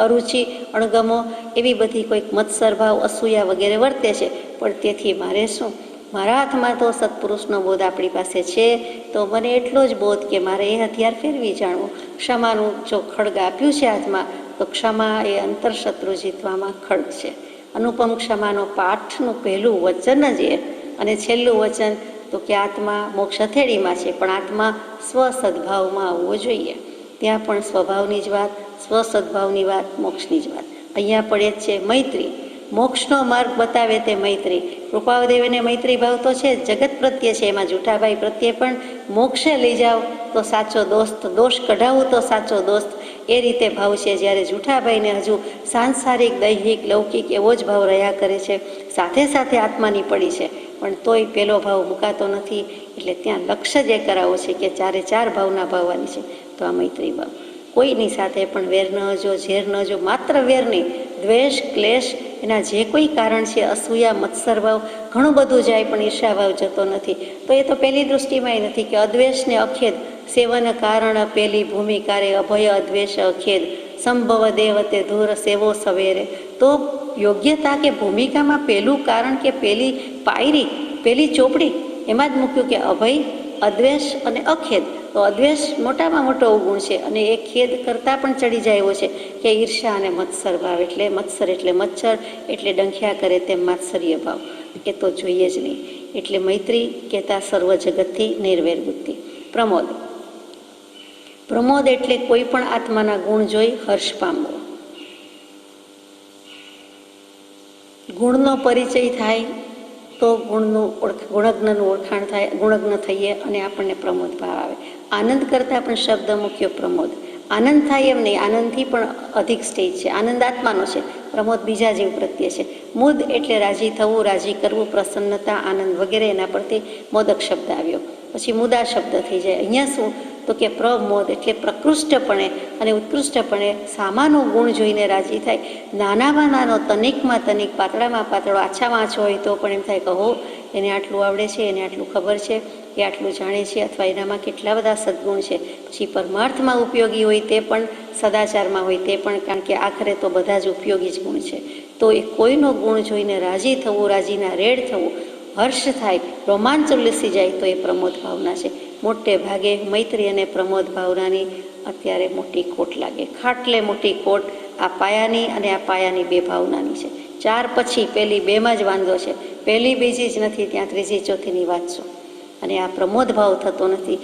અરુચિ, અણગમો, એવી બધી કોઈક મત્સરભાવ, અસૂયા વગેરે વર્તે છે. પણ તેથી મારે શું? મારા હાથમાં તો સત્પુરુષનો બોધ આપણી પાસે છે, તો મને એટલો જ બોધ કે મારે એ હથિયાર ફેરવી જાણવું. ક્ષમાનું જો ખડગ આપ્યું છે હાથમાં, તો ક્ષમા એ અંતરશત્રુ જીતવામાં ખડગ છે. અનુપમ ક્ષમાનો પાઠનું પહેલું વચન જ એ, અને છેલ્લું વચન તો કે આત્મા મોક્ષ હથેળીમાં છે, પણ આત્મા સ્વસદભાવમાં આવવો જોઈએ. ત્યાં પણ સ્વભાવની જ વાત, સ્વસદભાવની વાત, મોક્ષની જ વાત. અહીંયા પડે જ છે મૈત્રી. મોક્ષનો માર્ગ બતાવે તે મૈત્રી. કૃપાદેવીને મૈત્રી ભાવ તો છે, જગત પ્રત્યે છે, એમાં જૂઠાભાઈ પ્રત્યે પણ. મોક્ષે લઈ જાઓ તો સાચો દોસ્ત, દોષ કઢાવું તો સાચો દોસ્ત, એ રીતે ભાવ છે. જ્યારે જૂઠાભાઈને હજુ સાંસારિક, દૈહિક, લૌકિક એવો જ ભાવ રહ્યા કરે છે, સાથે સાથે આત્માની પડી છે, પણ તોય પેલો ભાવ મુકાતો નથી. એટલે ત્યાં લક્ષ્ય જ એ કરાવો છે કે 4 ભાવના ભાવવાની છે. તો આ મૈત્રી ભાવ. કોઈની સાથે પણ વેર ન હજો, ઝેર ન હજો. માત્ર વેર નહીં, દ્વેષ, ક્લેશ, એના જે કોઈ કારણ છે, અસૂયા, મત્સર ભાવ, ઘણું બધું જાય પણ ઈર્ષાભાવ જતો નથી. તો એ તો પહેલી દૃષ્ટિમાં નથી કે અદ્વેષને અખેદ, સેવન કારણ પેલી ભૂમિકારે, અભય અદ્વેષ અખેદ, સંભવ દેવતે ધૂર સેવો સવેરે. તો યોગ્યતા કે ભૂમિકામાં પહેલું કારણ કે પહેલી પાયરી, પહેલી ચોપડી એમાં જ મૂક્યું કે અભય, અદ્વેષ અને અખેદ. તો અદ્વેષ મોટામાં મોટો અવગુણ છે, અને એ ખેદ કરતાં પણ ચડી જાય એવો છે કે ઈર્ષા અને મત્સર ભાવ. એટલે મત્સર એટલે મચ્છર, એટલે ડંખ્યા કરે તેમ માત્સર્ય ભાવ, એ તો જોઈએ જ નહીં. એટલે મૈત્રી કહેતા સર્વ જગતથી નિર્વેર બુદ્ધિ. પ્રમોદ. પ્રમોદ એટલે કોઈ પણ આત્માના ગુણ જોઈ હર્ષ પામવો. ગુણનો પરિચય થાય તો ગુણજ્ઞનું ઓળખાણ થાય, ગુણજ્ઞ થઈએ અને આપણને પ્રમોદ ભાવ આવે. આનંદ કરતાં પણ શબ્દ મૂક્યો પ્રમોદ. આનંદ થાય એમ નહીં, આનંદથી પણ અધિક સ્ટેજ છે. આનંદ આત્માનો છે, પ્રમોદ બીજા જીવ પ્રત્યે છે. મુદ એટલે રાજી થવું, રાજી કરવું, પ્રસન્નતા, આનંદ વગેરે, એના પરથી મોદક શબ્દ આવ્યો. પછી મુદા શબ્દ થઈ જાય. અહીંયા શું તો કે પ્રમોદ એટલે પ્રકૃષ્ટપણે અને ઉત્કૃષ્ટપણે સામાનો ગુણ જોઈને રાજી થાય. નાનામાં નાનો, તનિકમાં તનિક, પાતળામાં પાતળો, આછામાં આછો હોય તો પણ એમ થાય કહો એને આટલું આવડે છે, એને આટલું ખબર છે, એ આટલું જાણે છે, અથવા એનામાં કેટલા બધા સદગુણ છે. પછી પરમાર્થમાં ઉપયોગી હોય તે પણ, સદાચારમાં હોય તે પણ, કારણ કે આખરે તો બધા જ ઉપયોગી જ ગુણ છે. તો એ કોઈનો ગુણ જોઈને રાજી થવું, રાજીના રેડ થવું, હર્ષ થાય, રોમાંચ ઉલ્લસી જાય, તો એ પ્રમોદ ભાવના છે. મોટે ભાગે મૈત્રી અને પ્રમોદ ભાવનાની અત્યારે મોટી ખોટ લાગે. ખાટલે મોટી ખોટ આ પાયાની અને આ પાયાની બે ભાવનાની છે. 4 પછી પહેલી 2માં જ વાંધો છે. પહેલી બીજી જ નથી, ત્યાં ત્રીજી ચોથીની વાત છો. અને આ પ્રમોદ ભાવ થતો નથી.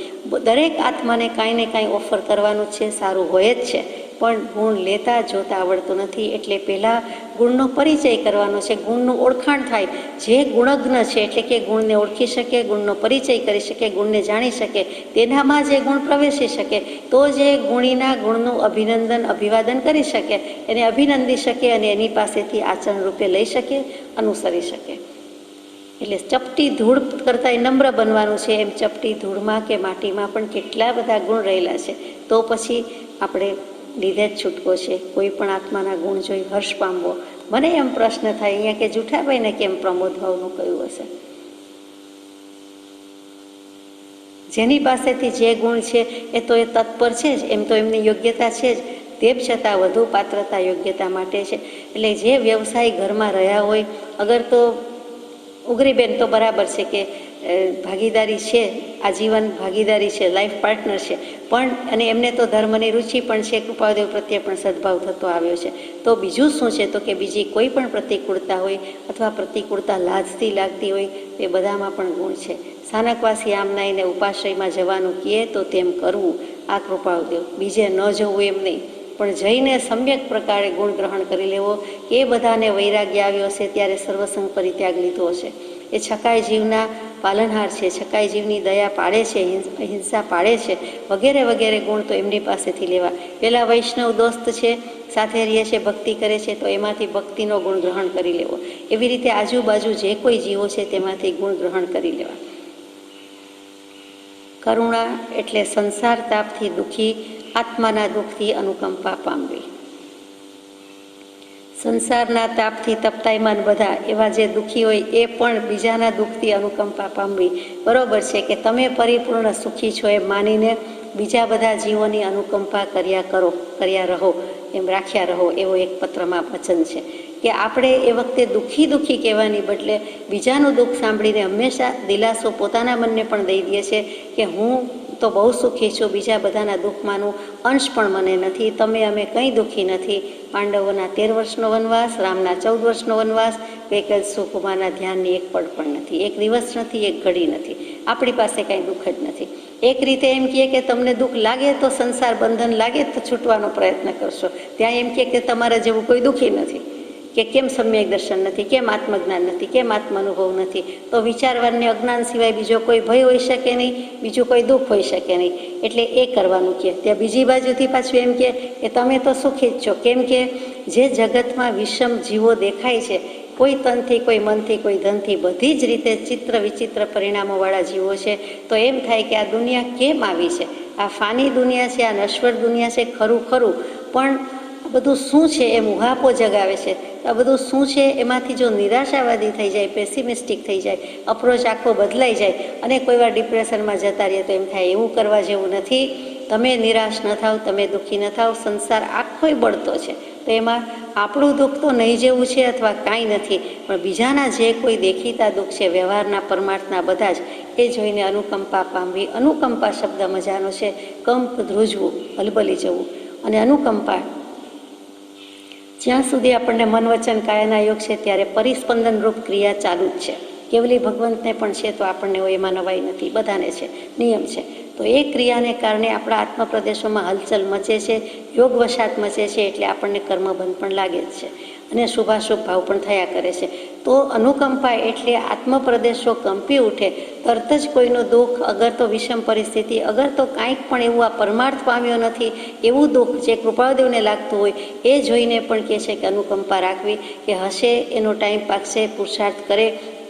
દરેક આત્માને કાંઈ ને કાંઈ ઓફર કરવાનું જ છે, સારું હોય જ છે, પણ ગુણ લેતા જોતા આવડતું નથી. એટલે પહેલાં ગુણનો પરિચય કરવાનો છે, ગુણનું ઓળખાણ થાય. જે ગુણજ્ઞ છે એટલે કે ગુણને ઓળખી શકે, ગુણનો પરિચય કરી શકે, ગુણને જાણી શકે, તેનામાં જે ગુણ પ્રવેશી શકે, તો જે ગુણીના ગુણનું અભિનંદન, અભિવાદન કરી શકે, એને અભિનંદી શકે અને એની પાસેથી આચરણ રૂપે લઈ શકે, અનુસરી શકે. એટલે ચપટી ધૂળ કરતાં નમ્ર બનવાનું છે. એમ ચપટી ધૂળમાં કે માટીમાં પણ કેટલા બધા ગુણ રહેલા છે. તો પછી આપણે લીધે જ છૂટકો છે. કોઈ પણ આત્માના ગુણ જોઈ હર્ષ પામવો. મને એમ પ્રશ્ન થાય અહીંયા કે જૂઠાભાઈને કેમ પ્રમોદ ભાવનું કહ્યું હશે? જેની પાસેથી જે ગુણ છે એ તો એ તત્પર છે જ, એમ તો એમની યોગ્યતા છે જ, તેમ છતાં વધુ પાત્રતા યોગ્યતા માટે છે. એટલે જે વ્યવસાય ઘરમાં રહ્યા હોય, અગર તો ઉગરીબેન તો બરાબર છે કે ભાગીદારી છે, આજીવન ભાગીદારી છે, લાઈફ પાર્ટનર છે, પણ અને એમને તો ધર્મની રુચિ પણ છે, કૃપાદેવ પ્રત્યે પણ સદભાવ થતો આવ્યો છે. તો બીજું શું છે તો કે બીજી કોઈ પણ પ્રતિકૂળતા હોય અથવા પ્રતિકૂળતા લાજતી લાગતી હોય, તે બધામાં પણ ગુણ છે. સ્થાનકવાસી આમનાઈને ઉપાશ્રયમાં જવાનું કહે તો તેમ કરવું, આ કૃપાદેવ. બીજે ન જવું એમ નહીં, પણ જઈને સમ્યક પ્રકારે ગુણ ગ્રહણ કરી લેવો. એ બધાને વૈરાગ્ય આવ્યો હશે ત્યારે સર્વસંગ પરિત્યાગ લીધો હશે. એ છકાઈ જીવના પાલનહાર છે, છકાઈ જીવની દયા પાડે છે, હિંસા પાડે છે, વગેરે વગેરે ગુણ તો એમની પાસેથી લેવા. પેલા વૈષ્ણવ દોસ્ત છે, સાથે રહીએ છે, ભક્તિ કરે છે, તો એમાંથી ભક્તિનો ગુણ ગ્રહણ કરી લેવો. એવી રીતે આજુબાજુ જે કોઈ જીવો છે તેમાંથી ગુણ ગ્રહણ કરી લેવા. કરુણા એટલે સંસાર તાપથી દુઃખી આત્માના દુઃખથી અનુકંપા પામવી. સંસારના તાપથી તપતાયમાન બધા એવા જે દુઃખી હોય એ પણ બીજાના દુઃખથી અનુકંપા પામવી. બરોબર છે કે તમે પરિપૂર્ણ સુખી છો એમ માનીને બીજા બધા જીવોની અનુકંપા કર્યા રહો, એમ રાખ્યા રહો, એવો એક પત્રમાં વચન છે. કે આપણે એ વખતે દુઃખી કહેવાની બદલે બીજાનું દુઃખ સાંભળીને હંમેશા દિલાસો પોતાના મનને પણ દઈ દે છે કે હું તો બહુ સુખી છું, બીજા બધાના દુઃખમાંનું અંશ પણ મને નથી, અમે કંઈ દુઃખી નથી. પાંડવોના 13 વર્ષનો વનવાસ, રામના 14 વર્ષનો વનવાસ, કંઈક જ સુકુમારના ધ્યાનની એક પળ પણ નથી, એક દિવસ નથી, એક ઘડી નથી. આપણી પાસે કાંઈ દુઃખ જ નથી. એક રીતે એમ કહે કે તમને દુઃખ લાગે તો સંસાર બંધન લાગે તો છૂટવાનો પ્રયત્ન કરશો. ત્યાં એમ કહે કે તમારા જેવું કોઈ દુઃખી નથી, કે કેમ સમ્યક દર્શન નથી, કેમ આત્મજ્ઞાન નથી, કેમ આત્માનુભવ નથી. તો વિચારવાને અજ્ઞાન સિવાય બીજો કોઈ ભય હોઈ શકે નહીં, બીજું કોઈ દુઃખ હોઈ શકે નહીં. એટલે એ કરવાનું કહે. ત્યાં બીજી બાજુથી પાછું એમ કહે કે તમે તો સુખી જ છો. કેમ કે જે જગતમાં વિષમ જીવો દેખાય છે, કોઈ તનથી, કોઈ મનથી, કોઈ ધનથી, બધી જ રીતે ચિત્ર વિચિત્ર પરિણામોવાળા જીવો છે, તો એમ થાય કે આ દુનિયા કેમ આવી છે? આ ફાની દુનિયા છે, આ નશ્વર દુનિયા છે, ખરું, પણ બધું શું છે એમ ઉહાપો જગાવે છે. આ બધું શું છે એમાંથી જો નિરાશાવાદી થઈ જાય, પેસિમિસ્ટિક થઈ જાય, અપ્રોચ આખો બદલાઈ જાય અને કોઈ વાર ડિપ્રેશનમાં જતા રહીએ તો એમ થાય એવું કરવા જેવું નથી. તમે નિરાશ ન થાવ, તમે દુઃખી ન થાવ. સંસાર આખોય બળતો છે, તો એમાં આપણું દુઃખ તો નહીં જેવું છે અથવા કાંઈ નથી, પણ બીજાના જે કોઈ દેખીતા દુઃખ છે, વ્યવહારના પરમાર્થના બધા જ, એ જોઈને અનુકંપા પામવી. અનુકંપા શબ્દ મજાનો છે. કંપ ધ્રુજવું, હલબલી જવું. અને અનુકંપા જ્યાં સુધી આપણને મન વચન કાયાના યોગ છે ત્યારે પરિસ્પંદન રૂપ ક્રિયા ચાલુ જ છે. કેવલી ભગવંતને પણ છે તો આપણને એમાં નવાઈ નથી, બધાને છે, નિયમ છે. તો એ ક્રિયાને કારણે આપણા આત્મપ્રદેશોમાં હલચલ મચે છે, યોગવશાત મચે છે, એટલે આપણને કર્મબંધ પણ લાગે જ છે. અને શુભાશુભ ભાવ પણ થયા કરે છે. તો અનુકંપા એટલે આત્મપ્રદેશો કંપી ઉઠે, તરત જ કોઈનું દુઃખ, અગર તો વિષમ પરિસ્થિતિ, અગર તો કાંઈક પણ એવું આ પરમાર્થ પામ્યો નથી એવું દુઃખ જે કૃપાળુદેવને લાગતું હોય એ જોઈને પણ કહે છે કે અનુકંપા રાખવી, કે હશે એનો ટાઈમ પાકશે, પુરુષાર્થ કરે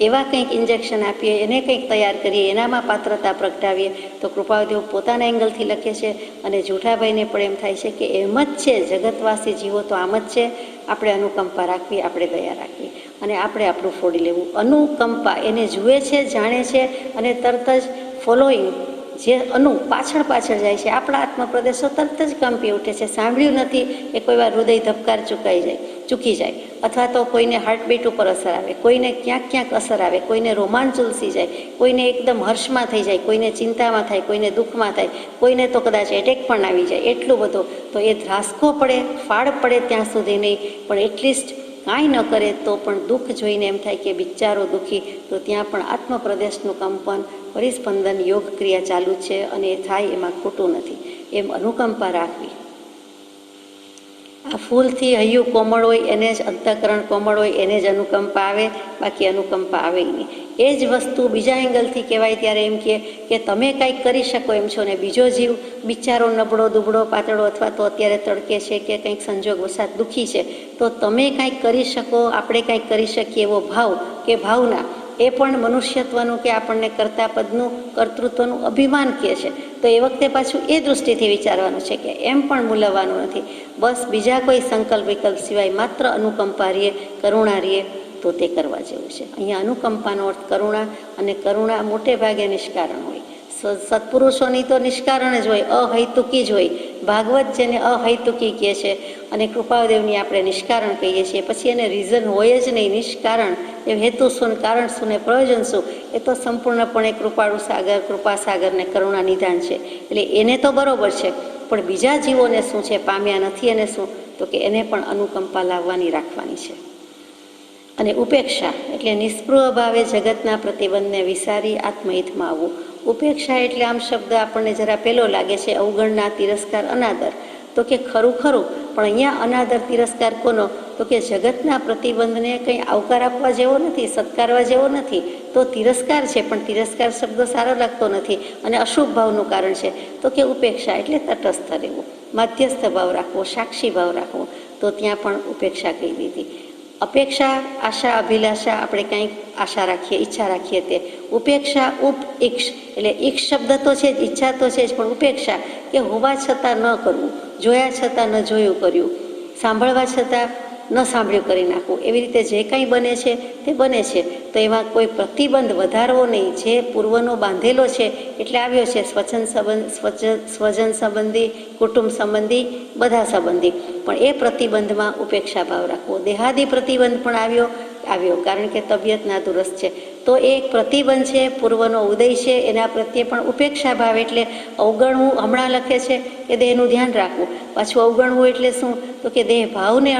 એવા કંઈક ઇન્જેક્શન આપીએ, એને કંઈક તૈયાર કરીએ, એનામાં પાત્રતા પ્રગટાવીએ. તો કૃપાળુદેવ પોતાના એંગલથી લખે છે અને જૂઠાભાઈને પણ એમ થાય છે કે એમ જ છે, જગતવાસી જીવો તો આમ જ છે. આપણે અનુકંપા રાખવી, આપણે દયા રાખવી અને આપણે આપણું ફોડી લેવું. અનુકંપા એને જુએ છે, જાણે છે અને તરત જ ફોલોઈંગ જે પાછળ પાછળ જાય છે. આપણા આત્મપ્રદેશો તરત જ કંપી ઉઠે છે. સાંભળ્યું નથી એ કોઈ વાર હૃદય ધબકાર ચૂકી જાય અથવા તો કોઈને હાર્ટબીટ ઉપર અસર આવે, કોઈને ક્યાંક અસર આવે, કોઈને રોમાંચ ઉલસી જાય, કોઈને એકદમ હર્ષમાં થઈ જાય, કોઈને ચિંતામાં થાય, કોઈને દુઃખમાં થાય, કોઈને તો કદાચ એટેક પણ આવી જાય. એટલું બધું તો એ ધ્રાસકો પડે, ફાળ પડે ત્યાં સુધી નહીં, પણ એટલીસ્ટ કાંઈ ન કરે તો પણ દુઃખ જોઈને એમ થાય કે બિચારો દુઃખી. તો ત્યાં પણ આત્મપ્રદેશનું કંપન, પરિસ્પંદન, યોગ ક્રિયા ચાલુ છે અને એ થાય એમાં ખોટું નથી. એમ અનુકંપા રાખવી. આ ફૂલથી હૈયું કોમળ હોય એને જ, અંતઃકરણ કોમળ હોય એને જ અનુકંપા આવે, બાકી અનુકંપા આવે નહીં. એ જ વસ્તુ બીજા એંગલથી કહેવાય ત્યારે એમ કે તમે કાંઈક કરી શકો એમ છો ને બીજો જીવ બિચારો નબળો, દુબળો, પાતળો અથવા તો અત્યારે તડકે છે કે કંઈક સંજોગ વસાત દુઃખી છે, તો તમે કાંઈક કરી શકો, આપણે કાંઈક કરી શકીએ એવો ભાવ કે ભાવના, એ પણ મનુષ્યત્વનું કે આપણને કર્તાપદનું, કર્તૃત્વનું અભિમાન કહે છે. તો એ વખતે પાછું એ દૃષ્ટિથી વિચારવાનું છે કે એમ પણ મૂલવવાનું નથી. બસ બીજા કોઈ સંકલ્પ વિકલ્પ સિવાય માત્ર અનુકંપા રહીએ, કરુણા રહીએ તો તે કરવા જેવું છે. અહીંયા અનુકંપાનો અર્થ કરુણા, અને કરુણા મોટે ભાગે નિષ્કારણ હોય. સત્પુરુષોની તો નિષ્કારણ જ હોય, અહૈતુકી જ હોય. ભાગવત જેને અહૈતુકી કહે છે અને કૃપાદેવની આપણે નિષ્કારણ કહીએ છીએ. પછી એને રીઝન હોય જ નહીં, નિષ્કારણ. એ હેતુ શું, કારણ શું ને પ્રયોજન શું, એ તો સંપૂર્ણપણે કૃપાળુ સાગર, કૃપાસાગર ને કરુણા નિધાન છે. એટલે એને તો બરોબર છે, પણ બીજા જીવોને શું છે, પામ્યા નથી એને શું, તો કે એને પણ અનુકંપા લાવવાની, રાખવાની છે. અને ઉપેક્ષા એટલે નિસ્પૃહ ભાવે જગતના પ્રતિબંધને વિસારી આત્મહિતમાં આવવું. ઉપેક્ષા એટલે આમ શબ્દ આપણને જરા પેલો લાગે છે, અવગણના, તિરસ્કાર, અનાદર. તો કે ખરું, પણ અહીંયા અનાદર, તિરસ્કાર કોનો, તો કે જગતના પ્રતિબંધને કંઈ આવકાર આપવા જેવો નથી, સત્કારવા જેવો નથી. તો તિરસ્કાર છે, પણ તિરસ્કાર શબ્દ સારો લાગતો નથી અને અશુભ ભાવનું કારણ છે. તો કે ઉપેક્ષા એટલે તટસ્થ રહેવું, મધ્યસ્થ ભાવ રાખવો, સાક્ષી ભાવ રાખવો. તો ત્યાં પણ ઉપેક્ષા કહી દીધી. અપેક્ષા, આશા, અભિલાષા, આપણે કંઈક આશા રાખીએ, ઈચ્છા રાખીએ તે. ઉપેક્ષા, ઈક્ષ એટલે ઈક્ષ શબ્દ તો છે જ, ઈચ્છા તો છે જ, પણ ઉપેક્ષા કે હોવા છતાં ન કરવું, જોયા છતાં ન જોયું કર્યું, સાંભળવા છતાં ન સાંભળ્યું કરી નાખવું. એવી રીતે જે કંઈ બને છે તે બને છે. તો એમાં કોઈ પ્રતિબંધ વધારવો નહીં. જે પૂર્વનો બાંધેલો છે એટલે આવ્યો છે, સ્વજન સંબંધી, કુટુંબ સંબંધી, બધા સંબંધી. પણ એ પ્રતિબંધમાં ઉપેક્ષા ભાવ રાખવો. દેહાદી પ્રતિબંધ પણ આવ્યો કારણ કે તબિયત નાદુરસ્ત છે, તો એ એક પ્રતિબંધ છે, પૂર્વનો ઉદય છે, એના પ્રત્યે પણ ઉપેક્ષા ભાવ એટલે અવગણવું. હમણાં લખે છે કે દેહનું ધ્યાન રાખવું. પાછું અવગણવું એટલે શું, તો કે દેહ ભાવને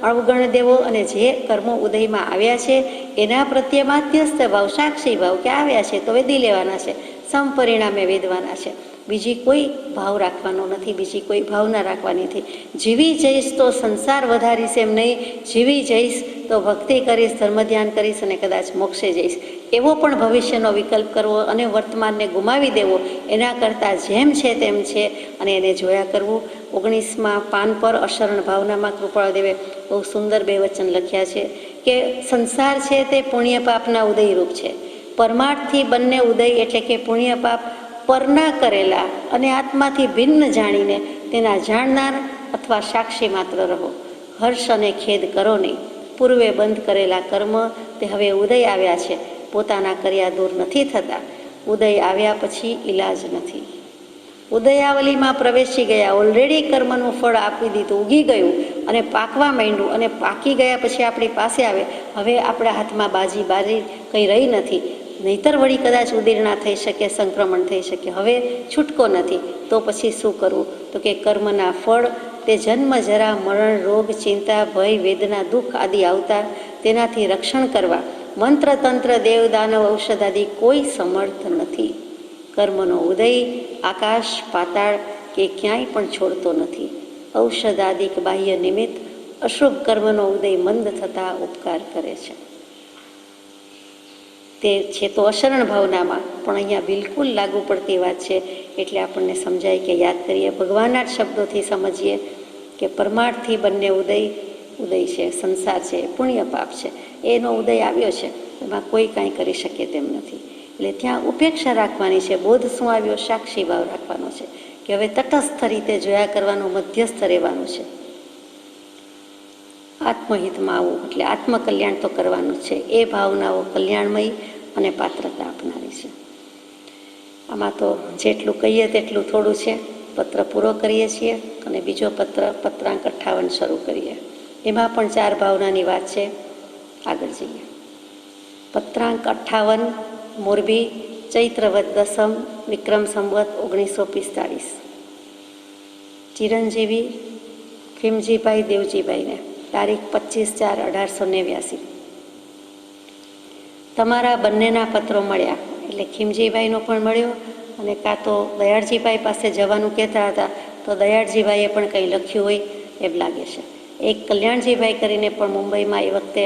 અવગણ દેવો, અને જે કર્મો ઉદયમાં આવ્યા છે એના પ્રત્યે માધ્યસ્થ ભાવ, સાક્ષી ભાવ કે આવ્યા છે તો વેદી લેવાના છે, સમપરિણામે વેદવાના છે. બીજી કોઈ ભાવ રાખવાનો નથી, બીજી કોઈ ભાવના રાખવાની નથી. જીવી જઈશ તો સંસાર વધારીશ એમ નહીં, જીવી જઈશ તો ભક્તિ કરીશ, ધર્મ ધ્યાન કરીશ અને કદાચ મોક્ષે જઈશ, એવો પણ ભવિષ્યનો વિકલ્પ કરવો અને વર્તમાનને ગુમાવી દેવો એના કરતાં જેમ છે તેમ છે અને એને જોયા કરવું. 19મા પાન પર અશરણ ભાવનામાં કૃપાળુદેવે બહુ સુંદર 2 વચન લખ્યા છે કે સંસાર છે તે પુણ્ય પાપના ઉદયરૂપ છે. પરમાર્થથી બંને ઉદય એટલે કે પુણ્ય પાપ પરના કરેલા અને આત્માથી ભિન્ન જાણીને તેના જાણનાર અથવા સાક્ષી માત્ર રહો. હર્ષ અને ખેદ કરો નહીં. પૂર્વે બંધ કરેલા કર્મ તે હવે ઉદય આવ્યા છે, પોતાના કર્યા દૂર નથી થતા. ઉદય આવ્યા પછી ઈલાજ નથી. ઉદયાવલીમાં પ્રવેશી ગયા, ઓલરેડી કર્મનું ફળ આપી દીધું, ઉગી ગયું અને પાકવા માંડ્યું, અને પાકી ગયા પછી આપણી પાસે આવે. હવે આપણા હાથમાં બાજી કંઈ રહી નથી. નહીતર વળી કદાચ ઉદીર્ણા થઈ શકે, સંક્રમણ થઈ શકે. હવે છૂટકો નથી. તો પછી શું કરવું, તો કે કર્મના ફળ તે જન્મ, જરા, મરણ, રોગ, ચિંતા, ભય, વેદના, દુઃખ આદિ આવતા તેનાથી રક્ષણ કરવા મંત્ર, તંત્ર, દેવ, દાનવ, ઔષધ આદિ કોઈ સમર્થ નથી. કર્મનો ઉદય આકાશ, પાતાળ કે ક્યાંય પણ છોડતો નથી. ઔષધાદિક બાહ્ય નિમિત્ત અશુભ કર્મનો ઉદય મંદ થતાં ઉપકાર કરે છે. તે છે તો અશરણ ભાવનામાં, પણ અહીંયા બિલકુલ લાગુ પડતી વાત છે. એટલે આપણને સમજાય કે યાદ કરીએ, ભગવાનના જ શબ્દોથી સમજીએ કે પરમાર્થથી બંને ઉદય છે, સંસાર છે, પુણ્ય પાપ છે, એનો ઉદય આવ્યો છે, એમાં કોઈ કાંઈ કરી શકે તેમ નથી. એટલે ત્યાં ઉપેક્ષા રાખવાની છે. બોધ શું આવ્યો? સાક્ષી ભાવ રાખવાનો છે કે હવે તટસ્થ રીતે જોયા કરવાનું, મધ્યસ્થ રહેવાનું છે. આત્મહિતમાં આવવું એટલે આત્મકલ્યાણ તો કરવાનું છે. એ ભાવનાઓ કલ્યાણમય અને પાત્રતા આપનારી છે. આમાં તો જેટલું કહીએ તેટલું થોડું છે. પત્ર પૂરો કરીએ છીએ અને બીજો પત્રાંક 58 શરૂ કરીએ. એમાં પણ 4 ભાવનાની વાત છે. આગળ જઈએ. પત્રાંક 58, મોરબી, ચૈત્રવદ દસમ, વિક્રમ સંવત 1945. ચિરંજીવી ખીમજીભાઈ દેવજીભાઈને, તારીખ 25/4/1889. તમારા બંનેના પત્રો મળ્યા. એટલે ખીમજીભાઈનો પણ મળ્યો અને કાં તો દયાળજીભાઈ પાસે જવાનું કહેતા હતા, તો દયાળજીભાઈએ પણ કંઈ લખ્યું હોય એમ લાગે છે. એક કલ્યાણજીભાઈ કરીને પણ મુંબઈમાં એ વખતે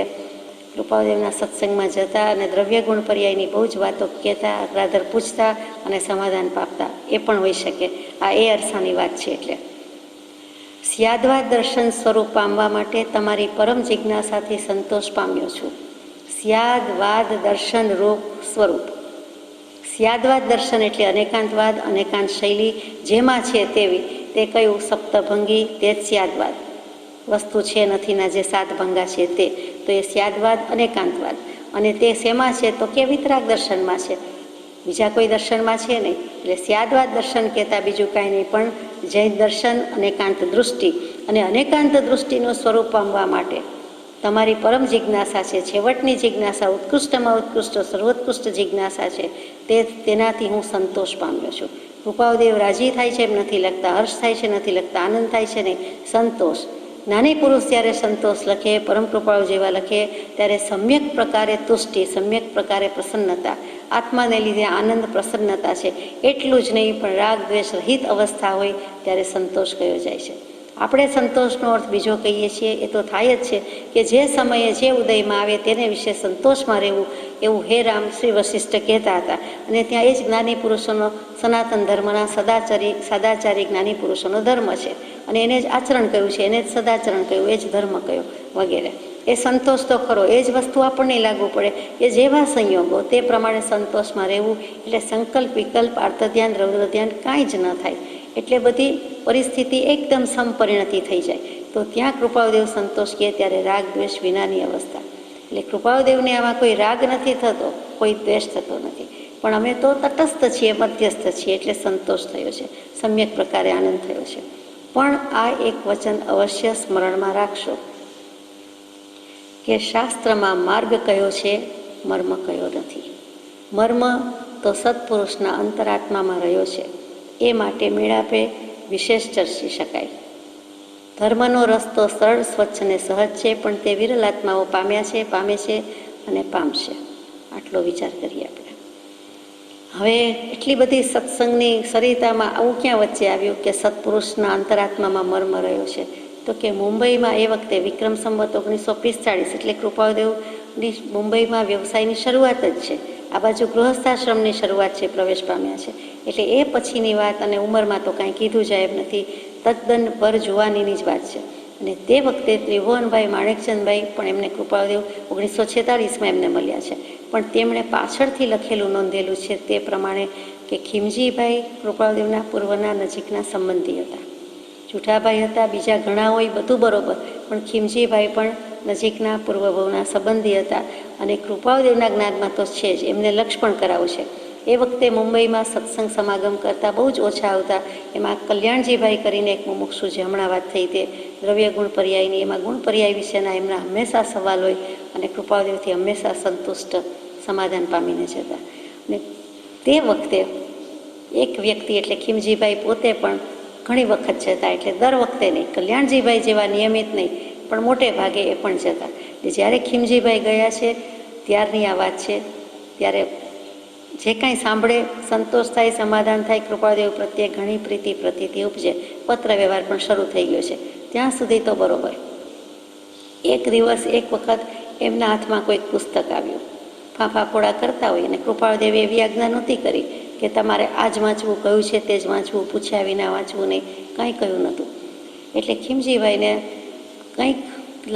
કૃપાદેવના સત્સંગમાં જતા અને દ્રવ્યગુણ પર્યાયની બહુ જ વાતો કહેતા, અગ્રાધર પૂછતા અને સમાધાન પામતા. એ પણ હોઈ શકે. આ એ અરસાની વાત છે. એટલે સ્યાદવાદ દર્શન સ્વરૂપ પામવા માટે તમારી પરમ જિજ્ઞાસાથી સંતોષ પામ્યો છું. સ્યાદવાદ દર્શન રૂપ સ્વરૂપ. સ્યાદવાદ દર્શન એટલે અનેકાંતવાદ, અનેકાંત શૈલી જેમાં છે તેવી. તે કયું? સપ્તભંગી, તે જ સ્યાદવાદ. વસ્તુ છે નથીના જે 7 ભંગા છે તે. તો એ સ્યાદવાદ, અનેકાંતવાદ. અને તે શેમાં છે? તો કે વિતરાગ દર્શનમાં છે, બીજા કોઈ દર્શનમાં છે નહીં. એટલે સ્યાદવાદ દર્શન કહેતા બીજું કાંઈ નહીં પણ જૈન દર્શન, અનેકાંત દૃષ્ટિ. અને અનેકાંત દૃષ્ટિનું સ્વરૂપ પામવા માટે તમારી પરમ જિજ્ઞાસા છે, છેવટની જિજ્ઞાસા, ઉત્કૃષ્ટમાં ઉત્કૃષ્ટ, સર્વોત્કૃષ્ટ જિજ્ઞાસા છે. તેનાથી હું સંતોષ પામ્યો છું. કૃપાદેવ રાજી થાય છે એમ નથી લખતા, હર્ષ થાય છે નથી લખતા, આનંદ થાય છે નહીં, સંતોષ. જ્ઞાની પુરુષ જ્યારે સંતોષ લખે, પરમ કૃપાળુ જેવા લખે, ત્યારે સમ્યક પ્રકારે તુષ્ટિ, સમ્યક પ્રકારે પ્રસન્નતા, આત્માને લીધે આનંદ, પ્રસન્નતા છે. એટલું જ નહીં પણ રાગ દ્વેષ રહિત અવસ્થા હોય ત્યારે સંતોષ કયો જાય છે. આપણે સંતોષનો અર્થ બીજો કહીએ છીએ. એ તો થાય જ છે કે જે સમયે જે ઉદયમાં આવે તેને વિશે સંતોષમાં રહેવું, એવું હે રામ શ્રી વશિષ્ઠ કહેતા હતા. અને ત્યાં એ જ જ્ઞાની પુરુષોનો, સનાતન ધર્મના સદાચારી જ્ઞાની પુરુષોનો ધર્મ છે. અને એને જ આચરણ કહ્યું છે, એને જ સદાચરણ કહ્યું, એ જ ધર્મ કહ્યો વગેરે. એ સંતોષ તો ખરો. એ જ વસ્તુ આપણને લાગુ પડે કે જેવા સંયોગો તે પ્રમાણે સંતોષમાં રહેવું. એટલે સંકલ્પ, વિકલ્પ, આર્તધ્યાન, રૌદ્ર ધ્યાન કાંઈ જ ન થાય. એટલે બધી પરિસ્થિતિ એકદમ સમપરિણતિ થઈ જાય. તો ત્યાં કૃપાદેવ સંતોષ કહે ત્યારે રાગ દ્વેષ વિનાની અવસ્થા. એટલે કૃપાદેવને આમાં કોઈ રાગ નથી થતો, કોઈ દ્વેષ થતો નથી. પણ અમે તો તટસ્થ છીએ, મધ્યસ્થ છીએ, એટલે સંતોષ થયો છે, સમ્યક પ્રકારે આનંદ થયો છે. પણ આ એક વચન અવશ્ય સ્મરણમાં રાખશો કે શાસ્ત્રમાં માર્ગ કયો છે, મર્મ કયો નથી. મર્મ તો સત્પુરુષના અંતરાત્મામાં રહ્યો છે. એ માટે મેળાપે વિશેષ ચર્ચી શકાય. ધર્મનો રસ્તો સરળ, સ્વચ્છ અને સહજ છે, પણ તે વિરલ આત્માઓ પામ્યા છે, પામે છે અને પામશે. આટલો વિચાર કરીએ આપણે. હવે એટલી બધી સત્સંગની સરિતામાં આવું ક્યાં વચ્ચે આવ્યું કે સત્પુરુષના અંતરાત્મામાં મર્મ રહ્યો છે? તો કે મુંબઈમાં એ વખતે વિક્રમ સંવત 1945, એટલે કૃપાદેવની મુંબઈમાં વ્યવસાયની શરૂઆત જ છે. આ બાજુ ગૃહસ્થાશ્રમની શરૂઆત છે, પ્રવેશ પામ્યા છે. એટલે એ પછીની વાત, અને ઉંમરમાં તો કાંઈ કીધું જાય એમ નથી, તદ્દન ભર જુવાનીની જ વાત છે. અને તે વખતે ત્રિભુવનભાઈ માણેકચંદભાઈ પણ એમને કૃપાદેવ 1946માં એમને મળ્યા છે. પણ તેમણે પાછળથી લખેલું નોંધેલું છે તે પ્રમાણે કે ખીમજીભાઈ કૃપાદેવના પૂર્વના નજીકના સંબંધી હતા. જુઠાભાઈ હતા, બીજા ઘણા હોય, બધું બરોબર, પણ ખીમજીભાઈ પણ નજીકના પૂર્વભવના સંબંધી હતા. અને કૃપાદેવના જ્ઞાનમાં તો છે જ, એમને લક્ષ પણ કરાવું છે. એ વખતે મુંબઈમાં સત્સંગ સમાગમ કરતાં બહુ જ ઓછા આવતા. એમાં કલ્યાણજીભાઈ કરીને એક મુમુક્ષુ, જે હમણાં વાત થઈ તે દ્રવ્ય ગુણ પર્યાયની, એમાં ગુણ પર્યાય વિશેના એમના હંમેશા સવાલ હોય અને કૃપાદેવથી હંમેશા સંતુષ્ટ સમાધાન પામીને જતા. અને તે વખતે એક વ્યક્તિ એટલે ખીમજીભાઈ પોતે પણ ઘણી વખત જતા. એટલે દર વખતે નહીં, કલ્યાણજીભાઈ જેવા નિયમિત નહીં, પણ મોટે ભાગે એ પણ જતા. જ્યારે ખીમજીભાઈ ગયા છે ત્યારની આ વાત છે. ત્યારે જે કાંઈ સાંભળે સંતોષ થાય, સમાધાન થાય, કૃપાદેવ પ્રત્યે ઘણી પ્રીતિ પ્રતીતિ ઉપજે. પત્ર વ્યવહાર પણ શરૂ થઈ ગયો છે, ત્યાં સુધી તો બરોબર. એક દિવસ એક વખત એમના હાથમાં કોઈક પુસ્તક આવ્યું, ફાંફા ફોડા કરતા હોય, અને કૃપાળદેવી એવી આજ્ઞા નહોતી કરી કે તમારે આ જ વાંચવું, કયું છે તે જ વાંચવું, પૂછ્યા વિના વાંચવું નહીં, કાંઈ કહ્યું નહોતું. એટલે ખીમજીભાઈને કંઈક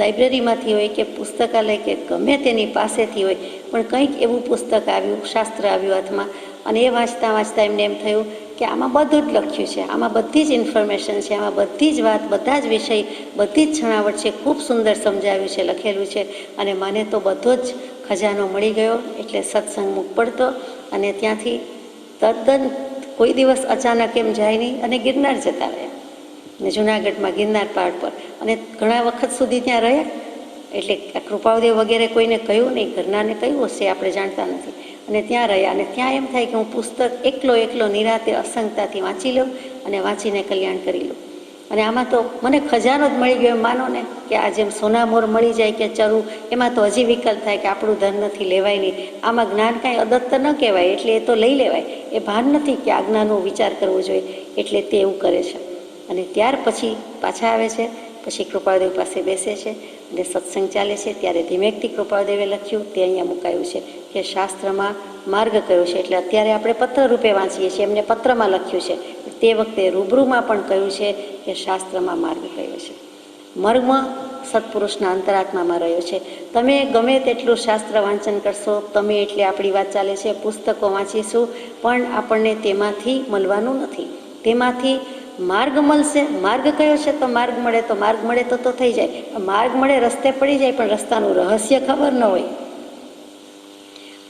લાઇબ્રેરીમાંથી હોય કે પુસ્તકાલય કે ગમે તેની પાસેથી હોય, પણ કંઈક એવું પુસ્તક આવ્યું, શાસ્ત્ર આવ્યું હાથમાં, અને એ વાંચતા વાંચતા એમને એમ થયું કે આમાં બધું જ લખ્યું છે, આમાં બધી જ ઇન્ફોર્મેશન છે, આમાં બધી જ વાત, બધા જ વિષય, બધી જ છણાવટ છે, ખૂબ સુંદર સમજાવ્યું છે, લખેલું છે, અને મને તો બધો જ ખજાનો મળી ગયો. એટલે સત્સંગ મુખ પડતો, અને ત્યાંથી તદ્દન કોઈ દિવસ અચાનક એમ જાય નહીં, અને ગિરનાર જતા રહ્યા, ને જુનાગઢમાં ગિરનાર પહાડ પર, અને ઘણા વખત સુધી ત્યાં રહ્યા. એટલે કૃપાળદેવ વગેરે કોઈને કહ્યું નહીં, ઘરનાને કહ્યું હશે, આપણે જાણતા નથી. અને ત્યાં રહ્યા, અને ત્યાં એમ થાય કે હું પુસ્તક એકલો નિરાતે અસંગતાથી વાંચી લઉં અને વાંચીને કલ્યાણ કરી લઉં. અને આમાં તો મને ખજાનો જ મળી ગયો, માનો ને કે આ જેમ સોનામોર મળી જાય કે ચરું, એમાં તો હજી વિકલ્પ થાય કે આપણું ધન નથી, લેવાય નહીં. આમાં જ્ઞાન કાંઈ અદત્ત ન કહેવાય, એટલે એ તો લઈ લેવાય. એ ભાન નથી કે આજ્ઞાનો વિચાર કરવો જોઈએ, એટલે તે એવું કરે છે. અને ત્યાર પછી પાછા આવે છે, પછી કૃપાળદેવ પાસે બેસે છે, અને સત્સંગ ચાલે છે. ત્યારે ધીમેકથી કૃપાળદેવે લખ્યું, તે અહીંયા મુકાયું છે કે શાસ્ત્રમાં માર્ગ કયો છે. એટલે અત્યારે આપણે પત્ર રૂપે વાંચીએ છીએ, એમને પત્રમાં લખ્યું છે, તે વખતે રૂબરૂમાં પણ કહ્યું છે કે શાસ્ત્રમાં માર્ગ કયો છે. મર્મ સત્પુરુષના અંતરાત્મામાં રહ્યો છે. તમે ગમે તેટલું શાસ્ત્ર વાંચન કરશો, તમે એટલે આપણી વાત ચાલે છે, પુસ્તકો વાંચીશું, પણ આપણને તેમાંથી મળવાનું નથી. તેમાંથી માર્ગ મળશે. માર્ગ કયો છે? તો માર્ગ મળે તો થઈ જાય. માર્ગ મળે, રસ્તે પડી જાય, પણ રસ્તાનું રહસ્ય ખબર ન હોય.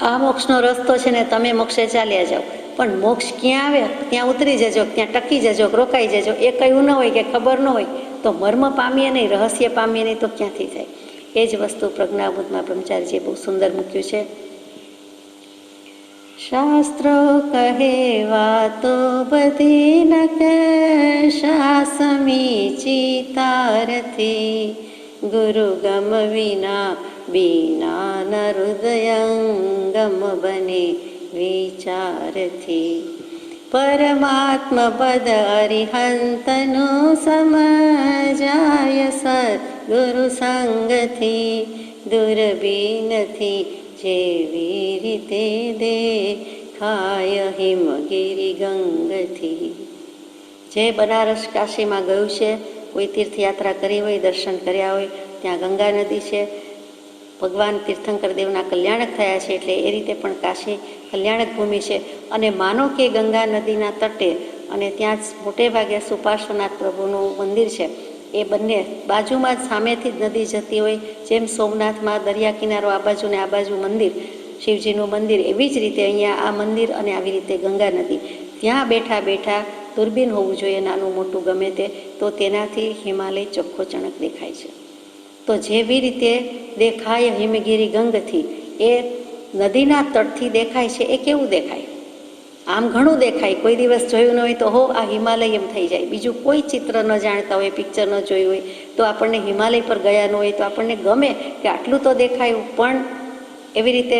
આ મોક્ષનો રસ્તો છે ને તમે મોક્ષે ચાલ્યા જાઓ, પણ મોક્ષ ક્યાં આવે ત્યાં ઉતરી જજો, ત્યાં ટકી જજો, રોકાઈ જજો, એ કહ્યું ન હોય કે ખબર ન હોય તો મર્મ પામીએ નહીં, રહસ્ય પામીએ નહીં તો ક્યાંથી થાય? એ જ વસ્તુ પ્રજ્ઞાબોધમાં બ્રહ્મચારીજીએ બહુ સુંદર મૂક્યું છે. શાસ્ત્રો કહે વાતો બધી ન કશા સમીચિતારથી, ગુરુ ગમ વિના ન હૃદયંગમ બને વિચારથી. પરમાત્મ પદ અરિહંતનું સમજાય સદગુરુ સંગથી, દુર્બીનથી જેવી રીતે દેખાય હિમગીરી ગંગથી. જે બનારસ કાશીમાં ગયું છે, કોઈ તીર્થયાત્રા કરી હોય, દર્શન કર્યા હોય, ત્યાં ગંગા નદી છે. ભગવાન તીર્થંકર દેવના કલ્યાણક થયા છે, એટલે એ રીતે પણ કાશી કલ્યાણક ભૂમિ છે. અને માનો કે ગંગા નદીના તટે, અને ત્યાં જ મોટે ભાગે સુપાર્શ્વનાથ પ્રભુનું મંદિર છે, એ બંને બાજુમાં જ સામેથી જ નદી જતી હોય. જેમ સોમનાથમાં દરિયા કિનારો આ બાજુ ને આ બાજુ મંદિર, શિવજીનું મંદિર, એવી જ રીતે અહીંયા આ મંદિર અને આવી રીતે ગંગા નદી. ત્યાં બેઠા બેઠા દૂરબીન હોવું જોઈએ, નાનું મોટું ગમે તે, તો તેનાથી હિમાલય ચોખ્ખો ચણક દેખાય છે. તો જેવી રીતે દેખાય હિમગીરી ગંગથી, એ નદીના તટથી દેખાય છે. એ કેવું દેખાય? આમ ઘણું દેખાય. કોઈ દિવસ જોયું ન હોય તો આ હિમાલય એમ થઈ જાય. બીજું કોઈ ચિત્ર ન જાણતા હોય, પિક્ચર ન જોયું હોય, તો આપણને હિમાલય પર ગયા ન હોય તો આપણને ગમે કે આટલું તો દેખાયું. પણ એવી રીતે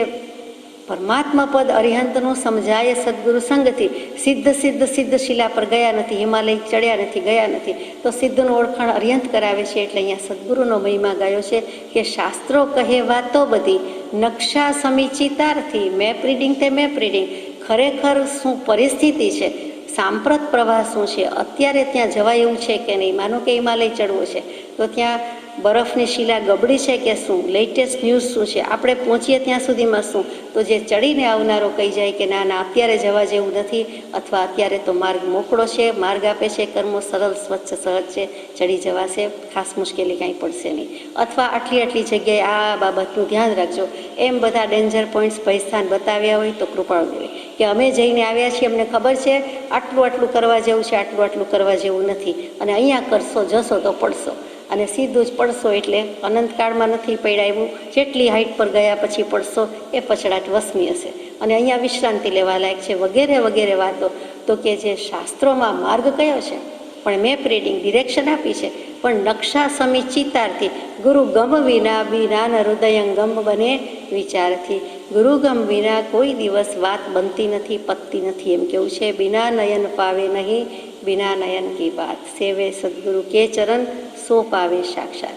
પરમાત્મા પદ અરિહંતનું સમજાય સદગુરુ સંગથી, સિદ્ધ શિલા પર ગયા નથી, હિમાલય ચડ્યા નથી, ગયા નથી, તો સિદ્ધનું ઓળખાણ અરિહંત કરાવે છે. એટલે અહીંયા સદગુરુનો મહિમા ગાયો છે કે શાસ્ત્રો કહે વાતો બધી, નકશા સમીચિતારથી. મેપ રીડિંગ તે મેપ રીડિંગ. ખરેખર શું પરિસ્થિતિ છે, સાંપ્રત પ્રવાહ શું છે, અત્યારે ત્યાં જવાય એવું છે કે નહીં. માનો કે હિમાલય ચડવો છે, તો ત્યાં બરફની શિલા ગબડી છે કે શું, લેટેસ્ટ ન્યૂઝ શું છે, આપણે પહોંચીએ ત્યાં સુધીમાં શું. તો જે ચડીને આવનારો કહી જાય કે ના અત્યારે જવા જેવું નથી, અથવા અત્યારે તો માર્ગ મોકળો છે, માર્ગ આપે છે, કર્મો સરળ સ્વચ્છ સહજ છે, ચડી જવાશે, ખાસ મુશ્કેલી કાંઈ પડશે નહીં, અથવા આટલી જગ્યાએ આ બાબતનું ધ્યાન રાખજો, એમ બધા ડેન્જર પોઈન્ટ્સ ભયસ્થાન બતાવ્યા હોય તો કૃપાળુ દેવે કે અમે જઈને આવ્યા છીએ, અમને ખબર છે આટલું કરવા જેવું છે, આટલું કરવા જેવું નથી, અને અહીંયા કરશો જશો તો પડશો, અને સીધું જ પડશો એટલે અનંતકાળમાં નથી પડ્યા એવું, જેટલી હાઈટ પર ગયા પછી પડશો એ પછડાટ વસમી હશે, અને અહીંયા વિશ્રાંતિ લેવા લાયક છે, વગેરે વગેરે વાતો. તો કે જે શાસ્ત્રોમાં માર્ગ કયો છે, પણ મેપ રીડિંગ ડિરેક્શન આપી છે, પણ નકશા સમીચિતારથી. ગુરુ ગમ વિના ન હૃદયંગમ બને વિચારથી. ગુરુગમ વિના કોઈ દિવસ વાત બનતી નથી, પતતી નથી, એમ કેવું છે. બિના નયન પાવે નહીં, બિના નયન કી બાત, સેવે સદગુરુ કે ચરણ સો પાવે સાક્ષાત.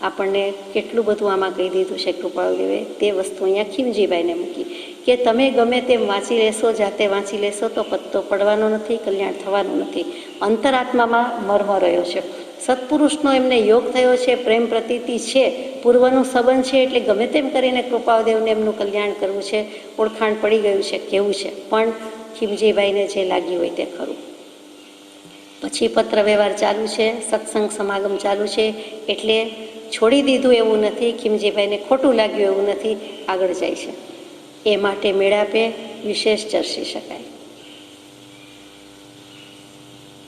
આપણને કેટલું બધું આમાં કહી દીધું છે કૃપાળુદેવે. તે વસ્તુ અહીંયા ખીમજીભાઈને મૂકી કે તમે ગમે તેમ વાંચી લેશો, જાતે વાંચી લેશો તો પત્તો પડવાનો નથી, કલ્યાણ થવાનું નથી. અંતરાત્મામાં મર્મ રહ્યો છે. સત્પુરુષનો એમને યોગ થયો છે, પ્રેમ પ્રતીતિ છે, પૂર્વનું સંબંધ છે, એટલે ગમે તેમ કરીને કૃપાળુદેવને એમનું કલ્યાણ કરવું છે, ઓળખાણ પડી ગયું છે, કેવું છે. પણ ખીમજીભાઈને જે લાગ્યું હોય તે ખરું. પછી પત્ર વ્યવહાર ચાલુ છે, સત્સંગ સમાગમ ચાલુ છે, એટલે છોડી દીધું એવું નથી, ખીમજીભાઈને ખોટું લાગ્યું એવું નથી, આગળ જાય છે. એ માટે મેળાપે વિશેષ ચર્ચી શકાય.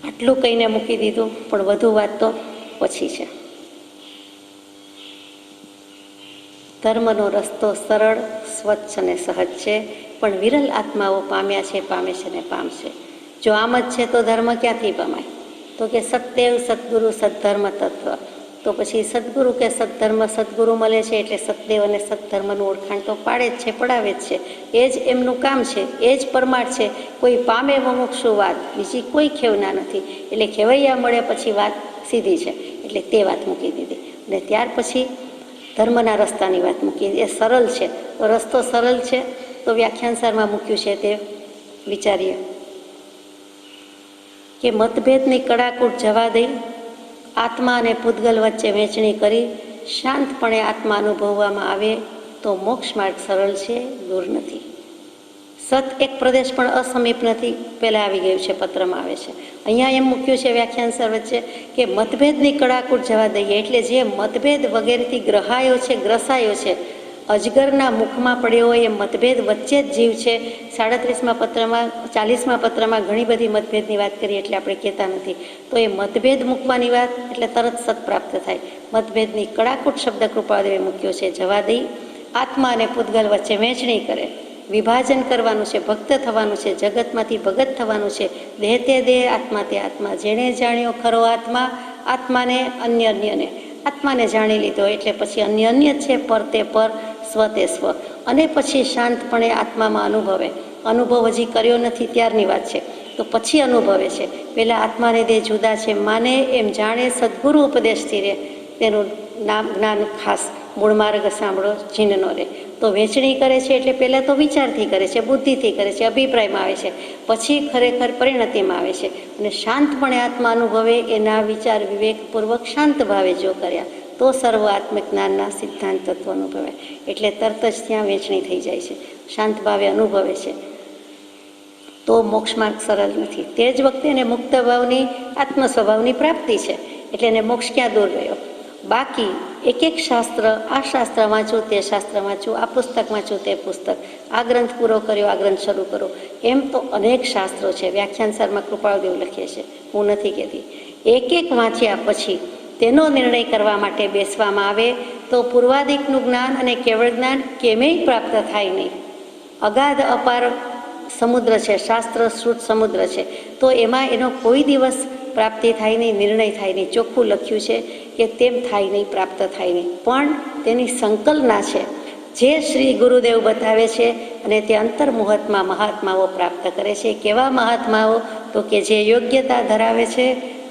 આટલું કહીને મૂકી દીધું, પણ વધુ વાત તો પછી છે. ધર્મનો રસ્તો સરળ, સ્વચ્છ અને સહજ છે, પણ વિરલ આત્માઓ પામ્યા છે, પામે છે ને પામશે. જો આમ જ છે તો ધર્મ ક્યાંથી પમાય? તો કે સત્દેવ સદગુરુ સદ્ધર્મ તત્વ. તો પછી સદગુરુ કે સદ્ધર્મ, સદગુરુ મળે છે એટલે સતદેવ અને સદ્ધર્મનું ઓળખાણ તો પાડે જ છે, પડાવે જ છે. એ જ એમનું કામ છે, એ જ પરમાર્થ છે. કોઈ પામે મુમુક્ષુ વાત, બીજી કોઈ ખેવના નથી. એટલે ખેવૈયા મળે પછી વાત સીધી છે, એટલે તે વાત મૂકી દીધી. અને ત્યાર પછી ધર્મના રસ્તાની વાત મૂકી. એ સરળ છે, તો રસ્તો સરળ છે તો વ્યાખ્યાનસારમાં મૂક્યું છે તે વિચારીએ કે મતભેદની કડાકૂટ જવા દઈ, આત્મા અને પૂતગલ વચ્ચે વહેંચણી કરી શાંતપણે આત્મા અનુભવવામાં આવે તો મોક્ષ માર્ગ સરળ છે, દૂર નથી. સત એક પ્રદેશ પણ અસમીપ નથી, પહેલાં આવી ગયું છે, પત્રમાં આવે છે. અહીંયા એમ મૂક્યું છે વ્યાખ્યાન સર વચ્ચે કે મતભેદની કડાકૂટ જવા દઈએ, એટલે જે મતભેદ વગેરેથી ગ્રહાયો છે, ગ્રસાયો છે, અજગરના મુખમાં પડ્યો હોય એ મતભેદ વચ્ચે જ જીવ છે. 37મા પત્રમાં, 40મા પત્રમાં ઘણી બધી મતભેદની વાત કરી, એટલે આપણે કહેતા નથી. તો એ મતભેદ મૂકવાની વાત એટલે તરત સત પ્રાપ્ત થાય. મતભેદની કડાકૂટ શબ્દ કૃપાળુદેવે મૂક્યો છે. જવા દઈ, આત્મા અને પૂતગલ વચ્ચે વહેંચણી કરે, વિભાજન કરવાનું છે, ભક્ત થવાનું છે, જગતમાંથી ભગત થવાનું છે. દેહ તે દેહ, આત્મા તે આત્મા. જેણે જાણ્યો ખરો આત્મા, આત્માને અન્ય અન્યને, આત્માને જાણી લીધો એટલે પછી અન્ય અન્ય છે, પર તે પર, સ્વ તે સ્વ. અને પછી શાંતપણે આત્મામાં અનુભવે. અનુભવ હજી કર્યો નથી ત્યારની વાત છે, તો પછી અનુભવે છે. પહેલાં આત્માને દેહ જુદા છે માને એમ જાણે, સદગુરુ ઉપદેશથી રહે. તેનું નામ જ્ઞાન ખાસ મૂળ માર્ગ સાંભળો જીનનો રહે. તો વહેંચણી કરે છે એટલે પહેલાં તો વિચારથી કરે છે, બુદ્ધિથી કરે છે, અભિપ્રાયમાં આવે છે, પછી ખરેખર પરિણતિમાં આવે છે. અને શાંતપણે આત્મા અનુભવે એના વિચાર વિવેકપૂર્વક શાંત ભાવે જો કર્યા તો સર્વ આત્મિક જ્ઞાનના સિદ્ધાંત તત્વ અનુભવે. એટલે તરત જ ત્યાં વહેંચણી થઈ જાય છે, શાંત ભાવે અનુભવે છે. તો મોક્ષ માર્ગ સરળ નથી. તે જ વખતે એને મુક્ત ભાવની, આત્મ સ્વભાવની પ્રાપ્તિ છે, એટલે એને મોક્ષ ક્યાં દૂર રહ્યો. બાકી એક એક શાસ્ત્ર, આ શાસ્ત્ર વાંચું, તે શાસ્ત્ર વાંચું, આ પુસ્તક વાંચું, તે પુસ્તક, આ ગ્રંથ પૂરો કર્યો, આ ગ્રંથ શરૂ કરો, એમ તો અનેક શાસ્ત્રો છે. વ્યાખ્યાનસારમાં કૃપાળુદેવ લખે છે, હું નથી કહેતી. એક એક વાંચ્યા પછી તેનો નિર્ણય કરવા માટે બેસવામાં આવે તો પૂર્વાધિકનું જ્ઞાન અને કેવળ જ્ઞાન કેમેય પ્રાપ્ત થાય નહીં. અગાધ અપાર સમુદ્ર છે, શાસ્ત્ર શ્રુત સમુદ્ર છે, તો એમાં એનો કોઈ દિવસ પ્રાપ્તિ થાય નહીં, નિર્ણય થાય નહીં. ચોખ્ખું લખ્યું છે કે તેમ થાય નહીં, પ્રાપ્ત થાય નહીં. પણ તેની સંકલ્પના છે, જે શ્રી ગુરુદેવ બતાવે છે અને તે અંતર્મુહૂર્તમાં મહાત્માઓ પ્રાપ્ત કરે છે. કેવા મહાત્માઓ? તો કે જે યોગ્યતા ધરાવે છે,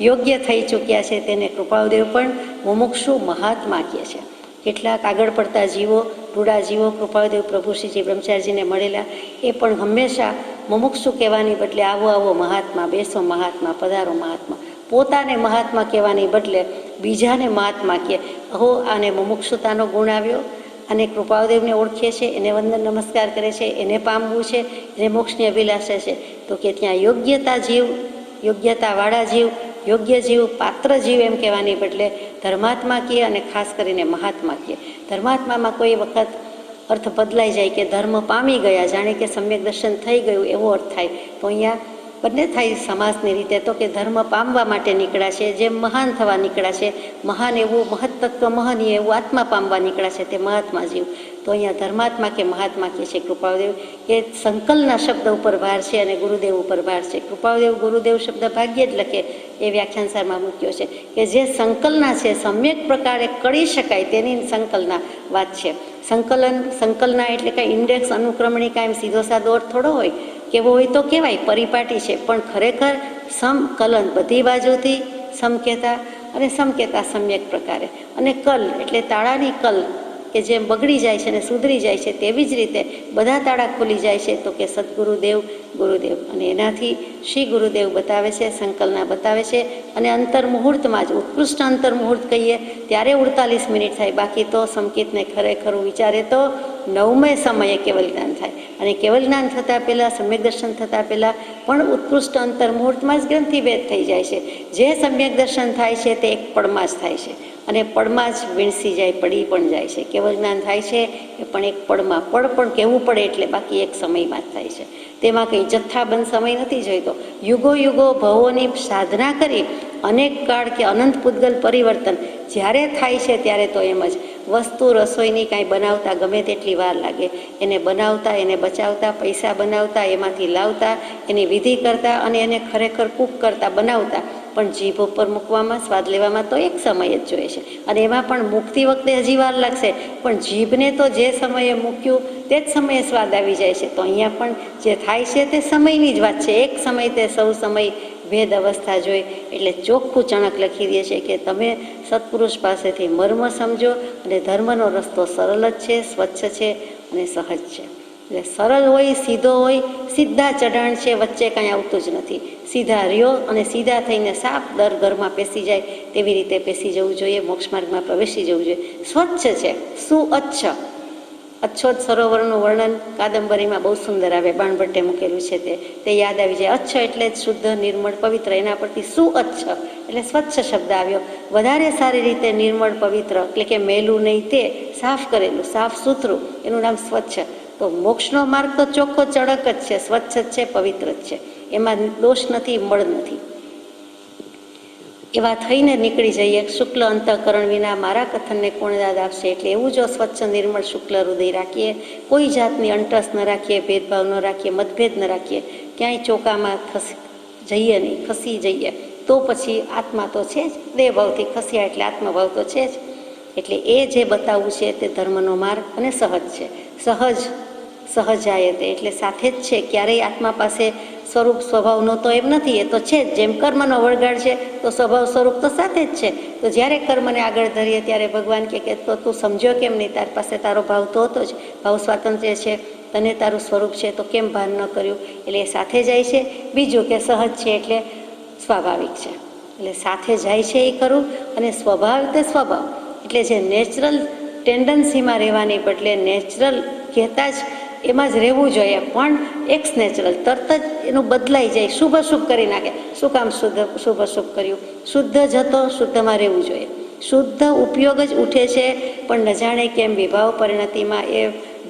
યોગ્ય થઈ ચૂક્યા છે, તેને કૃપાળુદેવ પણ મુમુક્ષુ મહાત્મા કહે છે. કેટલાક આગળ પડતા જીવો, રૂડા જીવો કૃપાળુદેવ પ્રભુશ્રીજી બ્રહ્મચારીજીને મળેલા, એ પણ હંમેશા મુમુક્ષુ કહેવાની બદલે આવો આવો મહાત્મા, બેસો મહાત્મા, પધારો મહાત્મા. પોતાને મહાત્મા કહેવાની બદલે બીજાને મહાત્મા કહે. અહો, આને મુમુક્ષુતાનો ગુણ આવ્યો, અને કૃપાળુદેવને ઓળખે છે, એને વંદન નમસ્કાર કરે છે, એને પામવું છે, એને મોક્ષની અભિલાષા છે. તો કે ત્યાં યોગ્યતા જીવ, યોગ્યતાવાળા જીવ, યોગ્ય જીવ, પાત્ર જીવ એમ કહેવાની બદલે ધર્માત્મા કહે, અને ખાસ કરીને મહાત્મા કહે. ધર્માત્મામાં કોઈ વખત અર્થ બદલાઈ જાય કે ધર્મ પામી ગયા, જાણે કે સમ્યક દર્શન થઈ ગયું એવો અર્થ થાય. તો અહીંયા બંને થાય સમાસની રીતે. તો કે ધર્મ પામવા માટે નીકળ્યા છે, જેમ મહાન થવા નીકળ્યા છે, મહાન એવું મહત્તત્વ, મહનીય એવું આત્મા પામવા નીકળ્યા છે, તે મહાત્મા જીવ. તો અહીંયા ધર્માત્મા કે મહાત્મા કહે છે કૃપાળુદેવ. એ સંકલના શબ્દ ઉપર ભાર છે અને ગુરુદેવ ઉપર ભાર છે. કૃપાળુદેવ ગુરુદેવ શબ્દ ભાગ્યે જ લખે, એ વ્યાખ્યાનસારમાં મૂક્યો છે કે જે સંકલના છે, સમ્યક પ્રકારે કરી શકાય તેની સંકલના વાત છે. સંકલના એટલે કાંઈ ઇન્ડેક્સ, અનુક્રમણી કાંઈ સીધો સાદો અર્થ થોડો હોય. કેવો હોય તો કહેવાય પરિપાટી છે, પણ ખરેખર સમકલન, બધી બાજુથી સમ કહેતા અને સંકેતા સમ્યક પ્રકારે. અને કલ એટલે તાળાની કલ કે જેમ બગડી જાય છે અને સુધરી જાય છે તેવી જ રીતે બધા તાળા ખુલી જાય છે. તો કે સદગુરુદેવ ગુરુદેવ, અને એનાથી શ્રી ગુરુદેવ બતાવે છે, સંકલના બતાવે છે. અને અંતર મુહૂર્તમાં જ ઉત્કૃષ્ટ અંતર મુહૂર્ત કહીએ ત્યારે 48 મિનિટ થાય. બાકી તો સંકેતને ખરેખરું વિચારે તો 9મે સમયે કેવલ જ્ઞાન થાય. અને કેવલ જ્ઞાન થતાં પહેલાં, સમ્યક દર્શન થતાં પહેલાં પણ ઉત્કૃષ્ટ અંતર મુહૂર્તમાં જ ગ્રંથિભેદ થઈ જાય છે. જે સમ્યક દર્શન થાય છે તે એક પળમાં જ થાય છે, અને પળમાં જ વીણસી જાય, પડી પણ જાય છે. કેવલ જ્ઞાન થાય છે એ પણ એક પળમાં. પળ પણ કહેવું પડે એટલે, બાકી એક સમયમાં જ થાય છે. તેમાં કંઈ જથ્થાબંધ સમય નથી જોઈતો. યુગો યુગો ભવોની સાધના કરી અનેક કાળ કે અનંત પૂતગલ પરિવર્તન જ્યારે થાય છે ત્યારે તો એમ જ વસ્તુ રસોઈની કાંઈ બનાવતા ગમે તેટલી વાર લાગે, એને બનાવતા, એને બચાવતા, પૈસા બનાવતા, એમાંથી લાવતા, એની વિધિ કરતા અને એને ખરેખર કૂક કરતા, બનાવતા, પણ જીભ ઉપર મૂકવામાં, સ્વાદ લેવામાં તો એક સમય જ જોઈએ છે. અને એમાં પણ મૂકતી વખતે હજી વાર લાગશે, પણ જીભને તો જે સમયે મૂક્યું તે જ સમયે સ્વાદ આવી જાય છે. તો અહીંયા પણ જે થાય છે તે સમયની જ વાત છે. એક સમય તે સૌ સમય ભેદ અવસ્થા જોઈ. એટલે ચોખ્ખું ચણક લખી દે છે કે તમે સત્પુરુષ પાસેથી મર્મ સમજો, અને ધર્મનો રસ્તો સરળ જ છે, સ્વચ્છ છે અને સહજ છે. એટલે સરળ હોય, સીધો હોય, સીધા ચઢાણ છે, વચ્ચે કાંઈ આવતું જ નથી. સીધા રહ્યો અને સીધા થઈને સાફ દર ઘરમાં પેસી જાય તેવી રીતે પેસી જવું જોઈએ, મોક્ષ માર્ગમાં પ્રવેશી જવું જોઈએ. સ્વચ્છ છે, સુઅચ્છ. અચ્છોદ સરોવરનું વર્ણન કાદંબરીમાં બહુ સુંદર આવે, બાણભટ્ટે મૂકેલું છે તે યાદ આવી જાય. અચ્છ એટલે શુદ્ધ, નિર્મળ, પવિત્ર. એના પરથી સુઅચ્છ એટલે સ્વચ્છ શબ્દ આવ્યો. વધારે સારી રીતે નિર્મળ, પવિત્ર એટલે કે મેલું નહીં, તે સાફ કરેલું, સાફ સુથરું, એનું નામ સ્વચ્છ. તો મોક્ષનો માર્ગ તો ચોખ્ખો ચડક જ છે, સ્વચ્છ જ છે, પવિત્ર જ છે. એમાં દોષ નથી, મળ નથી. એવા થઈને નીકળી જઈએ. શુક્લ અંતઃકરણ વિના મારા કથનને કોણ દાદ આપશે? એટલે એવું જો સ્વચ્છ, નિર્મળ, શુક્લ હૃદય રાખીએ, કોઈ જાતની અંટસ ન રાખીએ, ભેદભાવ ન રાખીએ, મતભેદ ન રાખીએ, ક્યાંય ચોકામાં જઈએ નહીં, ખસી જઈએ, તો પછી આત્મા તો છે જ. દેહભાવથી ખસ્યા એટલે આત્મભાવ તો છે જ. એટલે એ જે બતાવવું છે તે ધર્મનો માર્ગ અને સહજ છે. સહજાય તે એટલે સાથે જ છે. ક્યારેય આત્મા પાસે સ્વરૂપ સ્વભાવનો તો એમ નથી, એ તો છે જ. જેમ કર્મનો વળગાડ છે તો સ્વભાવ સ્વરૂપ તો સાથે જ છે. તો જ્યારે કર્મને આગળ ધરીએ ત્યારે ભગવાન કહે કે તો તું સમજ્યો કેમ નહીં? તારી પાસે તારો ભાવ તો હતો જ, ભાવ સ્વાતંત્ર્ય છે, તને તારું સ્વરૂપ છે, તો કેમ ભાન ન કર્યું? એટલે એ સાથે જાય છે. બીજું કે સહજ છે એટલે સ્વાભાવિક છે, એટલે સાથે જાય છે એ ખરું. અને સ્વભાવ તે સ્વભાવ એટલે જે નેચરલ ટેન્ડન્સીમાં રહેવાની બદલે નેચરલ કહેતા જ એમાં જ રહેવું જોઈએ, પણ એક્સ નેચરલ તરત જ એનું બદલાઈ જાય, શુભ અશુભ કરી નાખે. શું કામ શુભ અશુભ કર્યું? શુદ્ધ જ હતો, શુદ્ધમાં રહેવું જોઈએ. શુદ્ધ ઉપયોગ જ ઉઠે છે, પણ ન જાણે કેમ વિભાવ પરિણતિમાં એ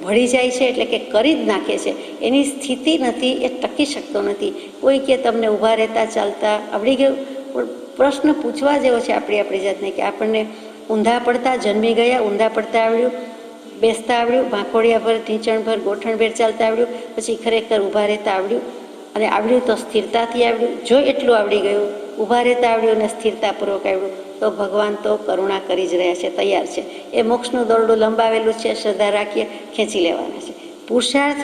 ભળી જાય છે, એટલે કે કરી જ નાખે છે. એની સ્થિતિ નથી, એ ટકી શકતો નથી. કોઈ કે તમને ઊભા રહેતા ચાલતા આવડી ગયું, પણ પ્રશ્ન પૂછવા જેવો છે આપણી જાતને કે આપણને ઊંધા પડતા જન્મી ગયા, ઊંધા પડતા આવડ્યું, બેસતા આવડ્યું, ભાંખોડિયાભર, ઢીંચણભર, ગોઠણભેર ચાલતા આવડ્યું, પછી ખરેખર ઊભા રહેતા આવડ્યું. અને આવડ્યું તો સ્થિરતાથી આવડ્યું. જો એટલું આવડી ગયું, ઊભા રહેતા આવડ્યું અને સ્થિરતાપૂર્વક આવડ્યું, તો ભગવાન તો કરુણા કરી જ રહ્યા છે, તૈયાર છે. એ મોક્ષનું દોરડું લંબાવેલું છે, શ્રદ્ધા રાખીએ, ખેંચી લેવાના છે. પુરુષાર્થ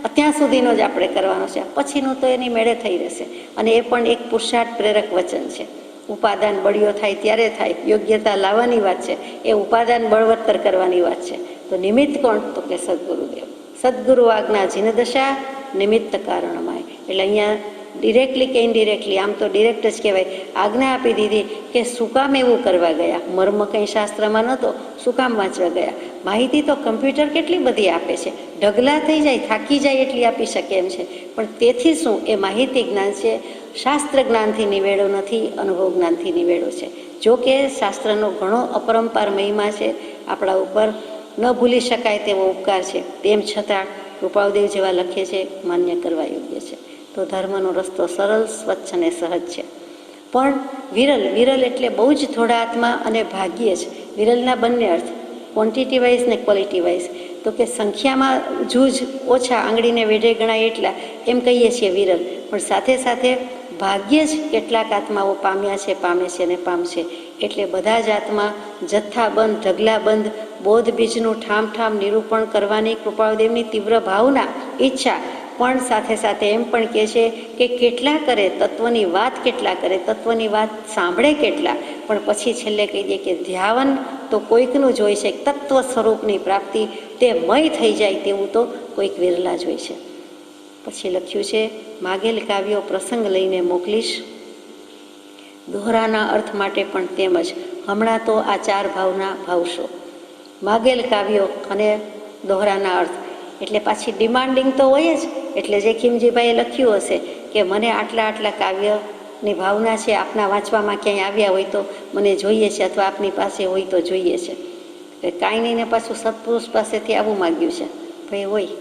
અત્યાં સુધીનો જ આપણે કરવાનો છે, પછીનું તો એની મેળે થઈ રહેશે. અને એ પણ એક પુરુષાર્થ પ્રેરક વચન છે. ઉપાદાન બળિયો થાય ત્યારે થાય, યોગ્યતા લાવવાની વાત છે. એ ઉપાદાન બળવત્તર કરવાની વાત છે. તો નિમિત્ત કોણ? તો કે સદગુરુદેવ. સદગુરુ આજ્ઞા જીન દશા નિમિત્ત કારણમાય. એટલે અહીંયા ડિરેક્ટલી કે ઇનડિરેક્ટલી, આમ તો ડિરેક્ટ જ કહેવાય, આજ્ઞા આપી દીધી કે શું કામ એવું કરવા ગયા? મર્મ કંઈ શાસ્ત્રમાં નહોતો, શું કામ વાંચવા ગયા? માહિતી તો કમ્પ્યુટર કેટલી બધી આપે છે, ઢગલા થઈ જાય, થાકી જાય એટલી આપી શકે એમ છે. પણ તેથી શું? એ માહિતી જ્ઞાન છે, શાસ્ત્ર જ્ઞાનથી નિવેડો નથી, અનુભવ જ્ઞાનથી નિવેડો છે. જો કે શાસ્ત્રનો ઘણો અપરંપાર મહિમા છે, આપણા ઉપર ન ભૂલી શકાય તેવો ઉપકાર છે. તેમ છતાં કૃપાળદેવ જેવા લખે છે, માન્ય કરવા યોગ્ય છે. તો ધર્મનો રસ્તો સરળ, સ્વચ્છ અને સહજ છે. પણ વિરલ એટલે બહુ જ થોડા આત્મા અને ભાગ્યે જ. વિરલના બંને અર્થ, ક્વોન્ટિટી વાઇઝ ને ક્વોલિટી વાઇઝ. તો કે સંખ્યામાં જૂજ ઓછા, આંગળીને વેઢે ગણાય એટલા, એમ કહીએ છીએ વિરલ. પણ સાથે સાથે ભાગ્યે જ કેટલાક આત્માઓ પામ્યા છે, પામે છે અને પામશે. એટલે બધા જ આત્મા જથ્થાબંધ, ઢગલાબંધ બોધ બીજનું ઠામ નિરૂપણ કરવાની કૃપાળદેવની તીવ્ર ભાવના, ઈચ્છા પણ સાથે સાથે એમ પણ કહે છે કે કેટલા કરે તત્વની વાત, કેટલા કરે તત્વની વાત સાંભળે કેટલા, પણ પછી છેલ્લે કહી દે કે ધ્યાન તો કોઈકનું જ હોય છે, તત્વ સ્વરૂપની પ્રાપ્તિ તે મય થઈ જાય તેવું તો કોઈક વિરલા જ હોય છે. પછી લખ્યું છે માગેલ કાવ્યો પ્રસંગ લઈને મોકલીશ, દોહરાના અર્થ માટે પણ તેમજ. હમણાં તો આ 4 ભાવના ભાવશો, માગેલ કાવ્યો અને દોહરાના અર્થ એટલે પાછી ડિમાન્ડિંગ તો હોય જ. એટલે જે ખીમજીભાઈએ લખ્યું હશે કે મને આટલા કાવ્યની ભાવના છે, આપના વાંચવામાં ક્યાંય આવ્યા હોય તો મને જોઈએ છે, અથવા આપની પાસે હોય તો જોઈએ છે. એટલે કાંઈ નહીં ને પાછું સત્પુરુષ પાસેથી આવું માગ્યું છે. ભાઈ હોય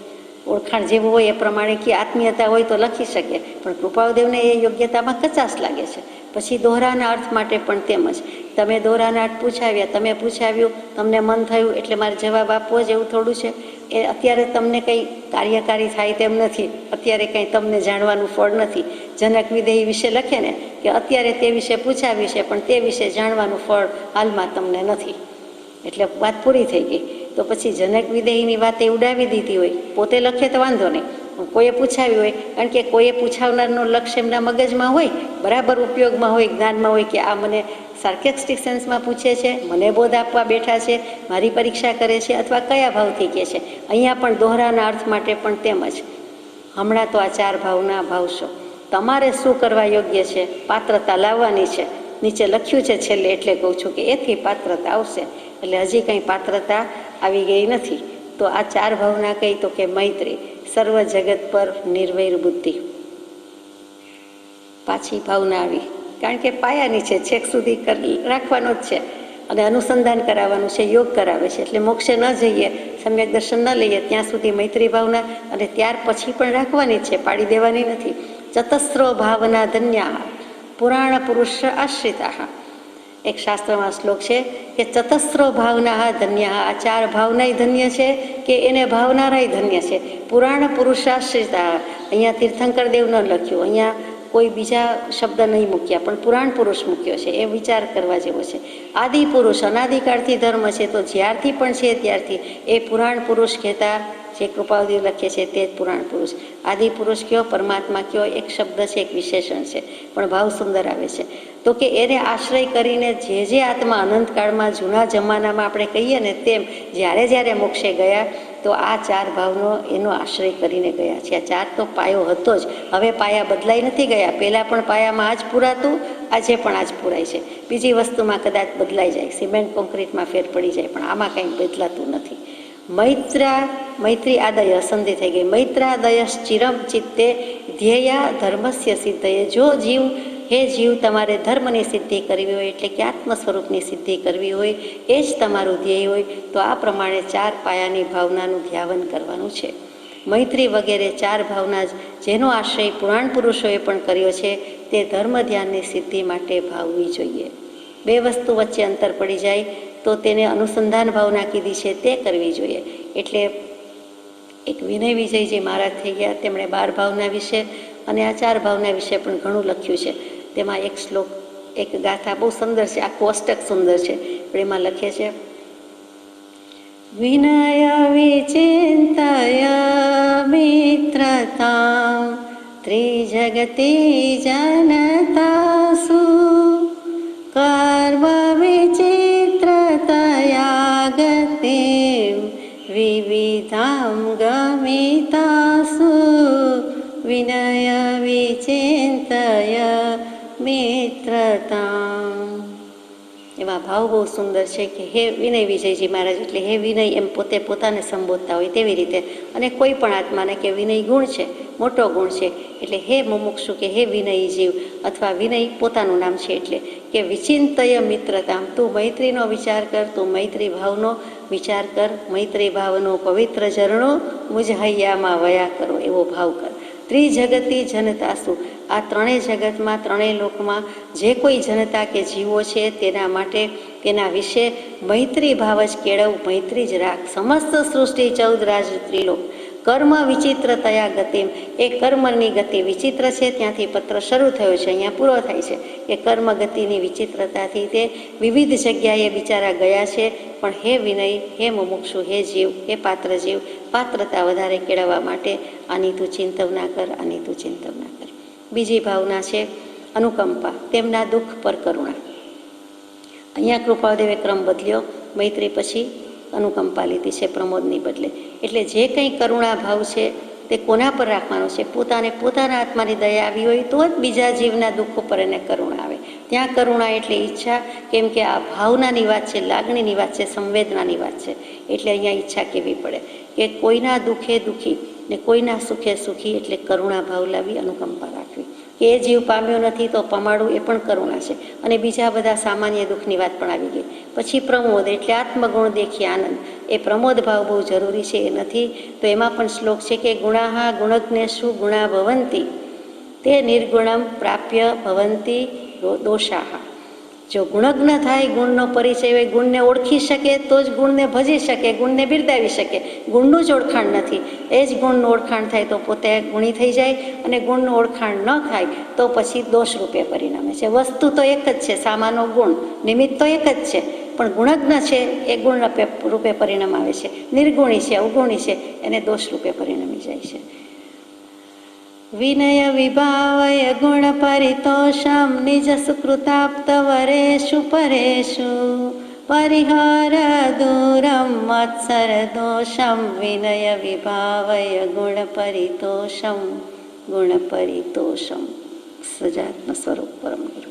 ઓળખાણ જેવું હોય એ પ્રમાણે કે આત્મીયતા હોય તો લખી શકે, પણ કૃપાળુદેવને એ યોગ્યતામાં કચાશ લાગે છે. પછી દોહરાના અર્થ માટે પણ તેમજ. તમે દોહરાના અર્થ પૂછાવ્યા, તમે પૂછાવ્યું, તમને મન થયું એટલે મારે જવાબ આપવો જ એવું થોડું છે. એ અત્યારે તમને કંઈ કાર્યકારી થાય તેમ નથી, અત્યારે કંઈ તમને જાણવાનું ફળ નથી. જનક વિદેહી વિશે લખે ને કે અત્યારે તે વિશે પૂછાવ્યું છે, પણ તે વિશે જાણવાનું ફળ હાલમાં તમને નથી, એટલે વાત પૂરી થઈ ગઈ. તો પછી જનક વિદેહીની વાત એ ઉડાવી દીધી હોય, પોતે લખે તો વાંધો નહીં, પણ કોઈએ પૂછાવ્યું હોય, કારણ કે કોઈએ પૂછાવનારનો લક્ષ્ય એમના મગજમાં હોય, બરાબર ઉપયોગમાં હોય, જ્ઞાનમાં હોય કે આ મને સાર્કેસ્ટિક સેન્સમાં પૂછે છે, મને બોધ આપવા બેઠા છે, મારી પરીક્ષા કરે છે, અથવા કયા ભાવથી કહે છે. અહીંયા પણ દોહરાના અર્થ માટે પણ તેમજ. હમણાં તો આ 4 ભાવના ભાવશો, તમારે શું કરવા યોગ્ય છે, પાત્રતા લાવવાની છે. નીચે લખ્યું છે છેલ્લે, એટલે કહું છું કે એથી પાત્રતા આવશે. એટલે હજી કંઈ પાત્રતા આવી ગઈ નથી. તો આ 4 ભાવના કઈ તો કે મૈત્રી, સર્વ જગત પર નિર્વૈર બુદ્ધિ. પાછી ભાવના આવી, કારણ કે પાયાની છે, છેક સુધી રાખવાનો જ છે અને અનુસંધાન કરાવવાનું છે, યોગ કરાવે છે. એટલે મોક્ષે ન જઈએ, સમ્યક દર્શન ન લઈએ ત્યાં સુધી મૈત્રી ભાવના, અને ત્યાર પછી પણ રાખવાની જ છે, પાડી દેવાની નથી. ચતસ્રો ભાવના ધન્યા પુરાણ પુરુષ આશ્રિતા. એક શાસ્ત્રમાં શ્લોક છે કે ચતસ્રો ભાવના ધન્ય, આ 4 ભાવના ધન્ય છે કે એને ભાવનારાય ધન્ય છે. પુરાણ પુરુષાશ્રિતા, અહીંયા તીર્થંકર દેવ ન લખ્યું, અહીંયા કોઈ બીજા શબ્દ નહીં મૂક્યા, પણ પુરાણ પુરુષ મૂક્યો છે. એ વિચાર કરવા જેવો છે. આદિ પુરુષ અનાદિકાળથી ધર્મ છે, તો જ્યારથી પણ છે ત્યારથી એ પુરાણ પુરુષ કહેતા, જે કૃપાળુદેવ લખે છે તે જ પુરાણ પુરુષ. આદિ પુરુષ કયો, પરમાત્મા કયો, એક શબ્દ છે, એક વિશેષણ છે, પણ ભાવ સુંદર આવે છે. તો કે એને આશ્રય કરીને જે આત્મા અનંતકાળમાં જૂના જમાનામાં આપણે કહીએ ને તેમ જ્યારે મોક્ષે ગયા, તો આ 4 ભાવનો એનો આશ્રય કરીને ગયા છે. આ 4 તો પાયો હતો જ, હવે પાયા બદલાઈ નથી ગયા. પહેલાં પણ પાયામાં આ જ પૂરાતું, આજે પણ આ જ પૂરાય છે. બીજી વસ્તુમાં કદાચ બદલાઈ જાય, સિમેન્ટ કોન્ક્રીટમાં ફેર પડી જાય, પણ આમાં કંઈ બદલાતું નથી. મૈત્રી આદય સંધિ થઈ ગઈ. મૈત્રાદય ચિરમ ચિત્તે ધ્યેયા ધર્મસ્ય સિદ્ધયે. જો જીવ, હે જીવ, તમારે ધર્મની સિદ્ધિ કરવી હોય, એટલે કે આત્મ સ્વરૂપની સિદ્ધિ કરવી હોય, એ જ તમારું ધ્યેય હોય, તો આ પ્રમાણે 4 પાયાની ભાવનાનું ધ્યાન કરવાનું છે. મૈત્રી વગેરે 4 ભાવના જેનો આશ્રય પુરાણ પુરુષોએ પણ કર્યો છે, તે ધર્મ ધ્યાનની સિદ્ધિ માટે ભાવવી જોઈએ. 2 વસ્તુ વચ્ચે અંતર પડી જાય તો તેને અનુસંધાન ભાવના કીધી છે તે કરવી જોઈએ. એટલે એક વિનય વિજયજી મહારાજ થઈ ગયા, તેમણે 12 ભાવના વિશે અને આ 4 ભાવના વિશે પણ ઘણું લખ્યું છે. તેમાં એક શ્લોક, એક ગાથા બહુ સુંદર છે, આખું અષ્ટક સુંદર છે, પણ એમાં લખે છે વિનય વિચિંતય મિત્રતાં ત્રિજગતી જનતાસુ કર્મ વિચિત્રતયા ગતિમ વિવિધામ ગમિતાસુ વિનય વિચિંતય મિત્રતાં. એમાં ભાવ બહુ સુંદર છે કે હે વિનય વિજયજી મહારાજ, એટલે હે વિનય એમ પોતે પોતાને સંબોધતા હોય તેવી રીતે, અને કોઈ પણ આત્માને કે વિનય ગુણ છે, મોટો ગુણ છે, એટલે હે મુમુક્ષુ કે હે વિનય જીવ, અથવા વિનય પોતાનું નામ છે, એટલે કે વિચિંતય મિત્રતામ, તું મૈત્રીનો વિચાર કર, તું મૈત્રી ભાવનો વિચાર કર, મૈત્રી ભાવનો પવિત્ર ઝરણો મુજ હૈયામાં વયા કરો, એવો ભાવ કર. ત્રિજગતી જનતાસુ, આ 3 જગતમાં 3 લોકમાં જે કોઈ જનતા કે જીવો છે તેના માટે, તેના વિશે મૈત્રી ભાવ જ કેળવ, મૈત્રી જ રાખ. સમસ્ત સૃષ્ટિ 14 રાજ ત્રિલોક કર્મ વિચિત્રતયા ગતિમ, એ કર્મની ગતિ વિચિત્ર છે, ત્યાંથી પત્ર શરૂ થયો છે, અહીંયા પૂરો થાય છે કે કર્મ ગતિની વિચિત્રતાથી તે વિવિધ જગ્યાએ બિચારા ગયા છે. પણ હે વિનય, હે મુમુક્ષુ, હે જીવ, હે પાત્ર જીવ, પાત્રતા વધારે કેળવવા માટે આની તું ચિંતવના કર, આની તું ચિંતવના કર. બીજી ભાવના છે અનુકંપા, તેમના દુઃખ પર કરુણા. અહીંયા કૃપાળદેવે ક્રમ બદલ્યો, મૈત્રી પછી અનુકંપા લીધી છે પ્રમોદની બદલે. એટલે જે કંઈ કરુણા ભાવ છે તે કોના પર રાખવાનો છે? પોતાના આત્માની દયા આવી હોય તો જ બીજા જીવના દુઃખ ઉપર એને કરુણા આવે. ત્યાં કરુણા એટલે ઈચ્છા, કેમ કે આ ભાવનાની વાત છે, લાગણીની વાત છે, સંવેદનાની વાત છે. એટલે અહીંયા ઈચ્છા કેવી પડે કે કોઈના દુઃખે દુઃખી ને કોઈના સુખે સુખી, એટલે કરુણા ભાવ લાવી અનુકંપા રાખવી. કે એ જીવ પામ્યો નથી તો પમાડવું, એ પણ કરુણા છે. અને બીજા બધા સામાન્ય દુઃખની વાત પણ આવી ગઈ. પછી પ્રમોદ એટલે આત્મગુણ દેખી આનંદ, એ પ્રમોદ ભાવ બહુ જરૂરી છે. એ નથી તો એમાં પણ શ્લોક છે કે ગુણાહા ગુણજ્ઞેષુ ગુણા ભવંતી તે નિર્ગુણમ પ્રાપ્ય ભવંતી દોષાહા. જો ગુણજ્ઞ થાય, ગુણનો પરિચય હોય, ગુણને ઓળખી શકે તો જ ગુણને ભજી શકે, ગુણને બિરદાવી શકે. ગુણનું જ ઓળખાણ નથી, એ જ ગુણનું ઓળખાણ થાય તો પોતે ગુણી થઈ જાય, અને ગુણનું ઓળખાણ ન થાય તો પછી દોષ રૂપે પરિણમે છે. વસ્તુ તો એક જ છે, સામાનો ગુણ, નિમિત્ત તો એક જ છે, પણ ગુણજ્ઞ છે એ ગુણ રૂપે પરિણામ આવે છે. નિર્ગુણી છે, અવગુણી છે, એને દોષ રૂપે પરિણમી જાય છે. વિનય વિભાવય ગુણ પરિતોષમ નિજ સુકૃતાપ્ત વરેષુ પરેષુ પરિહાર દૂરમ મત્સર દોષમ વિનય વિભાવય ગુણ પરિતોષમ સજાત્મ સ્વરૂપ પરમ ગુરુ.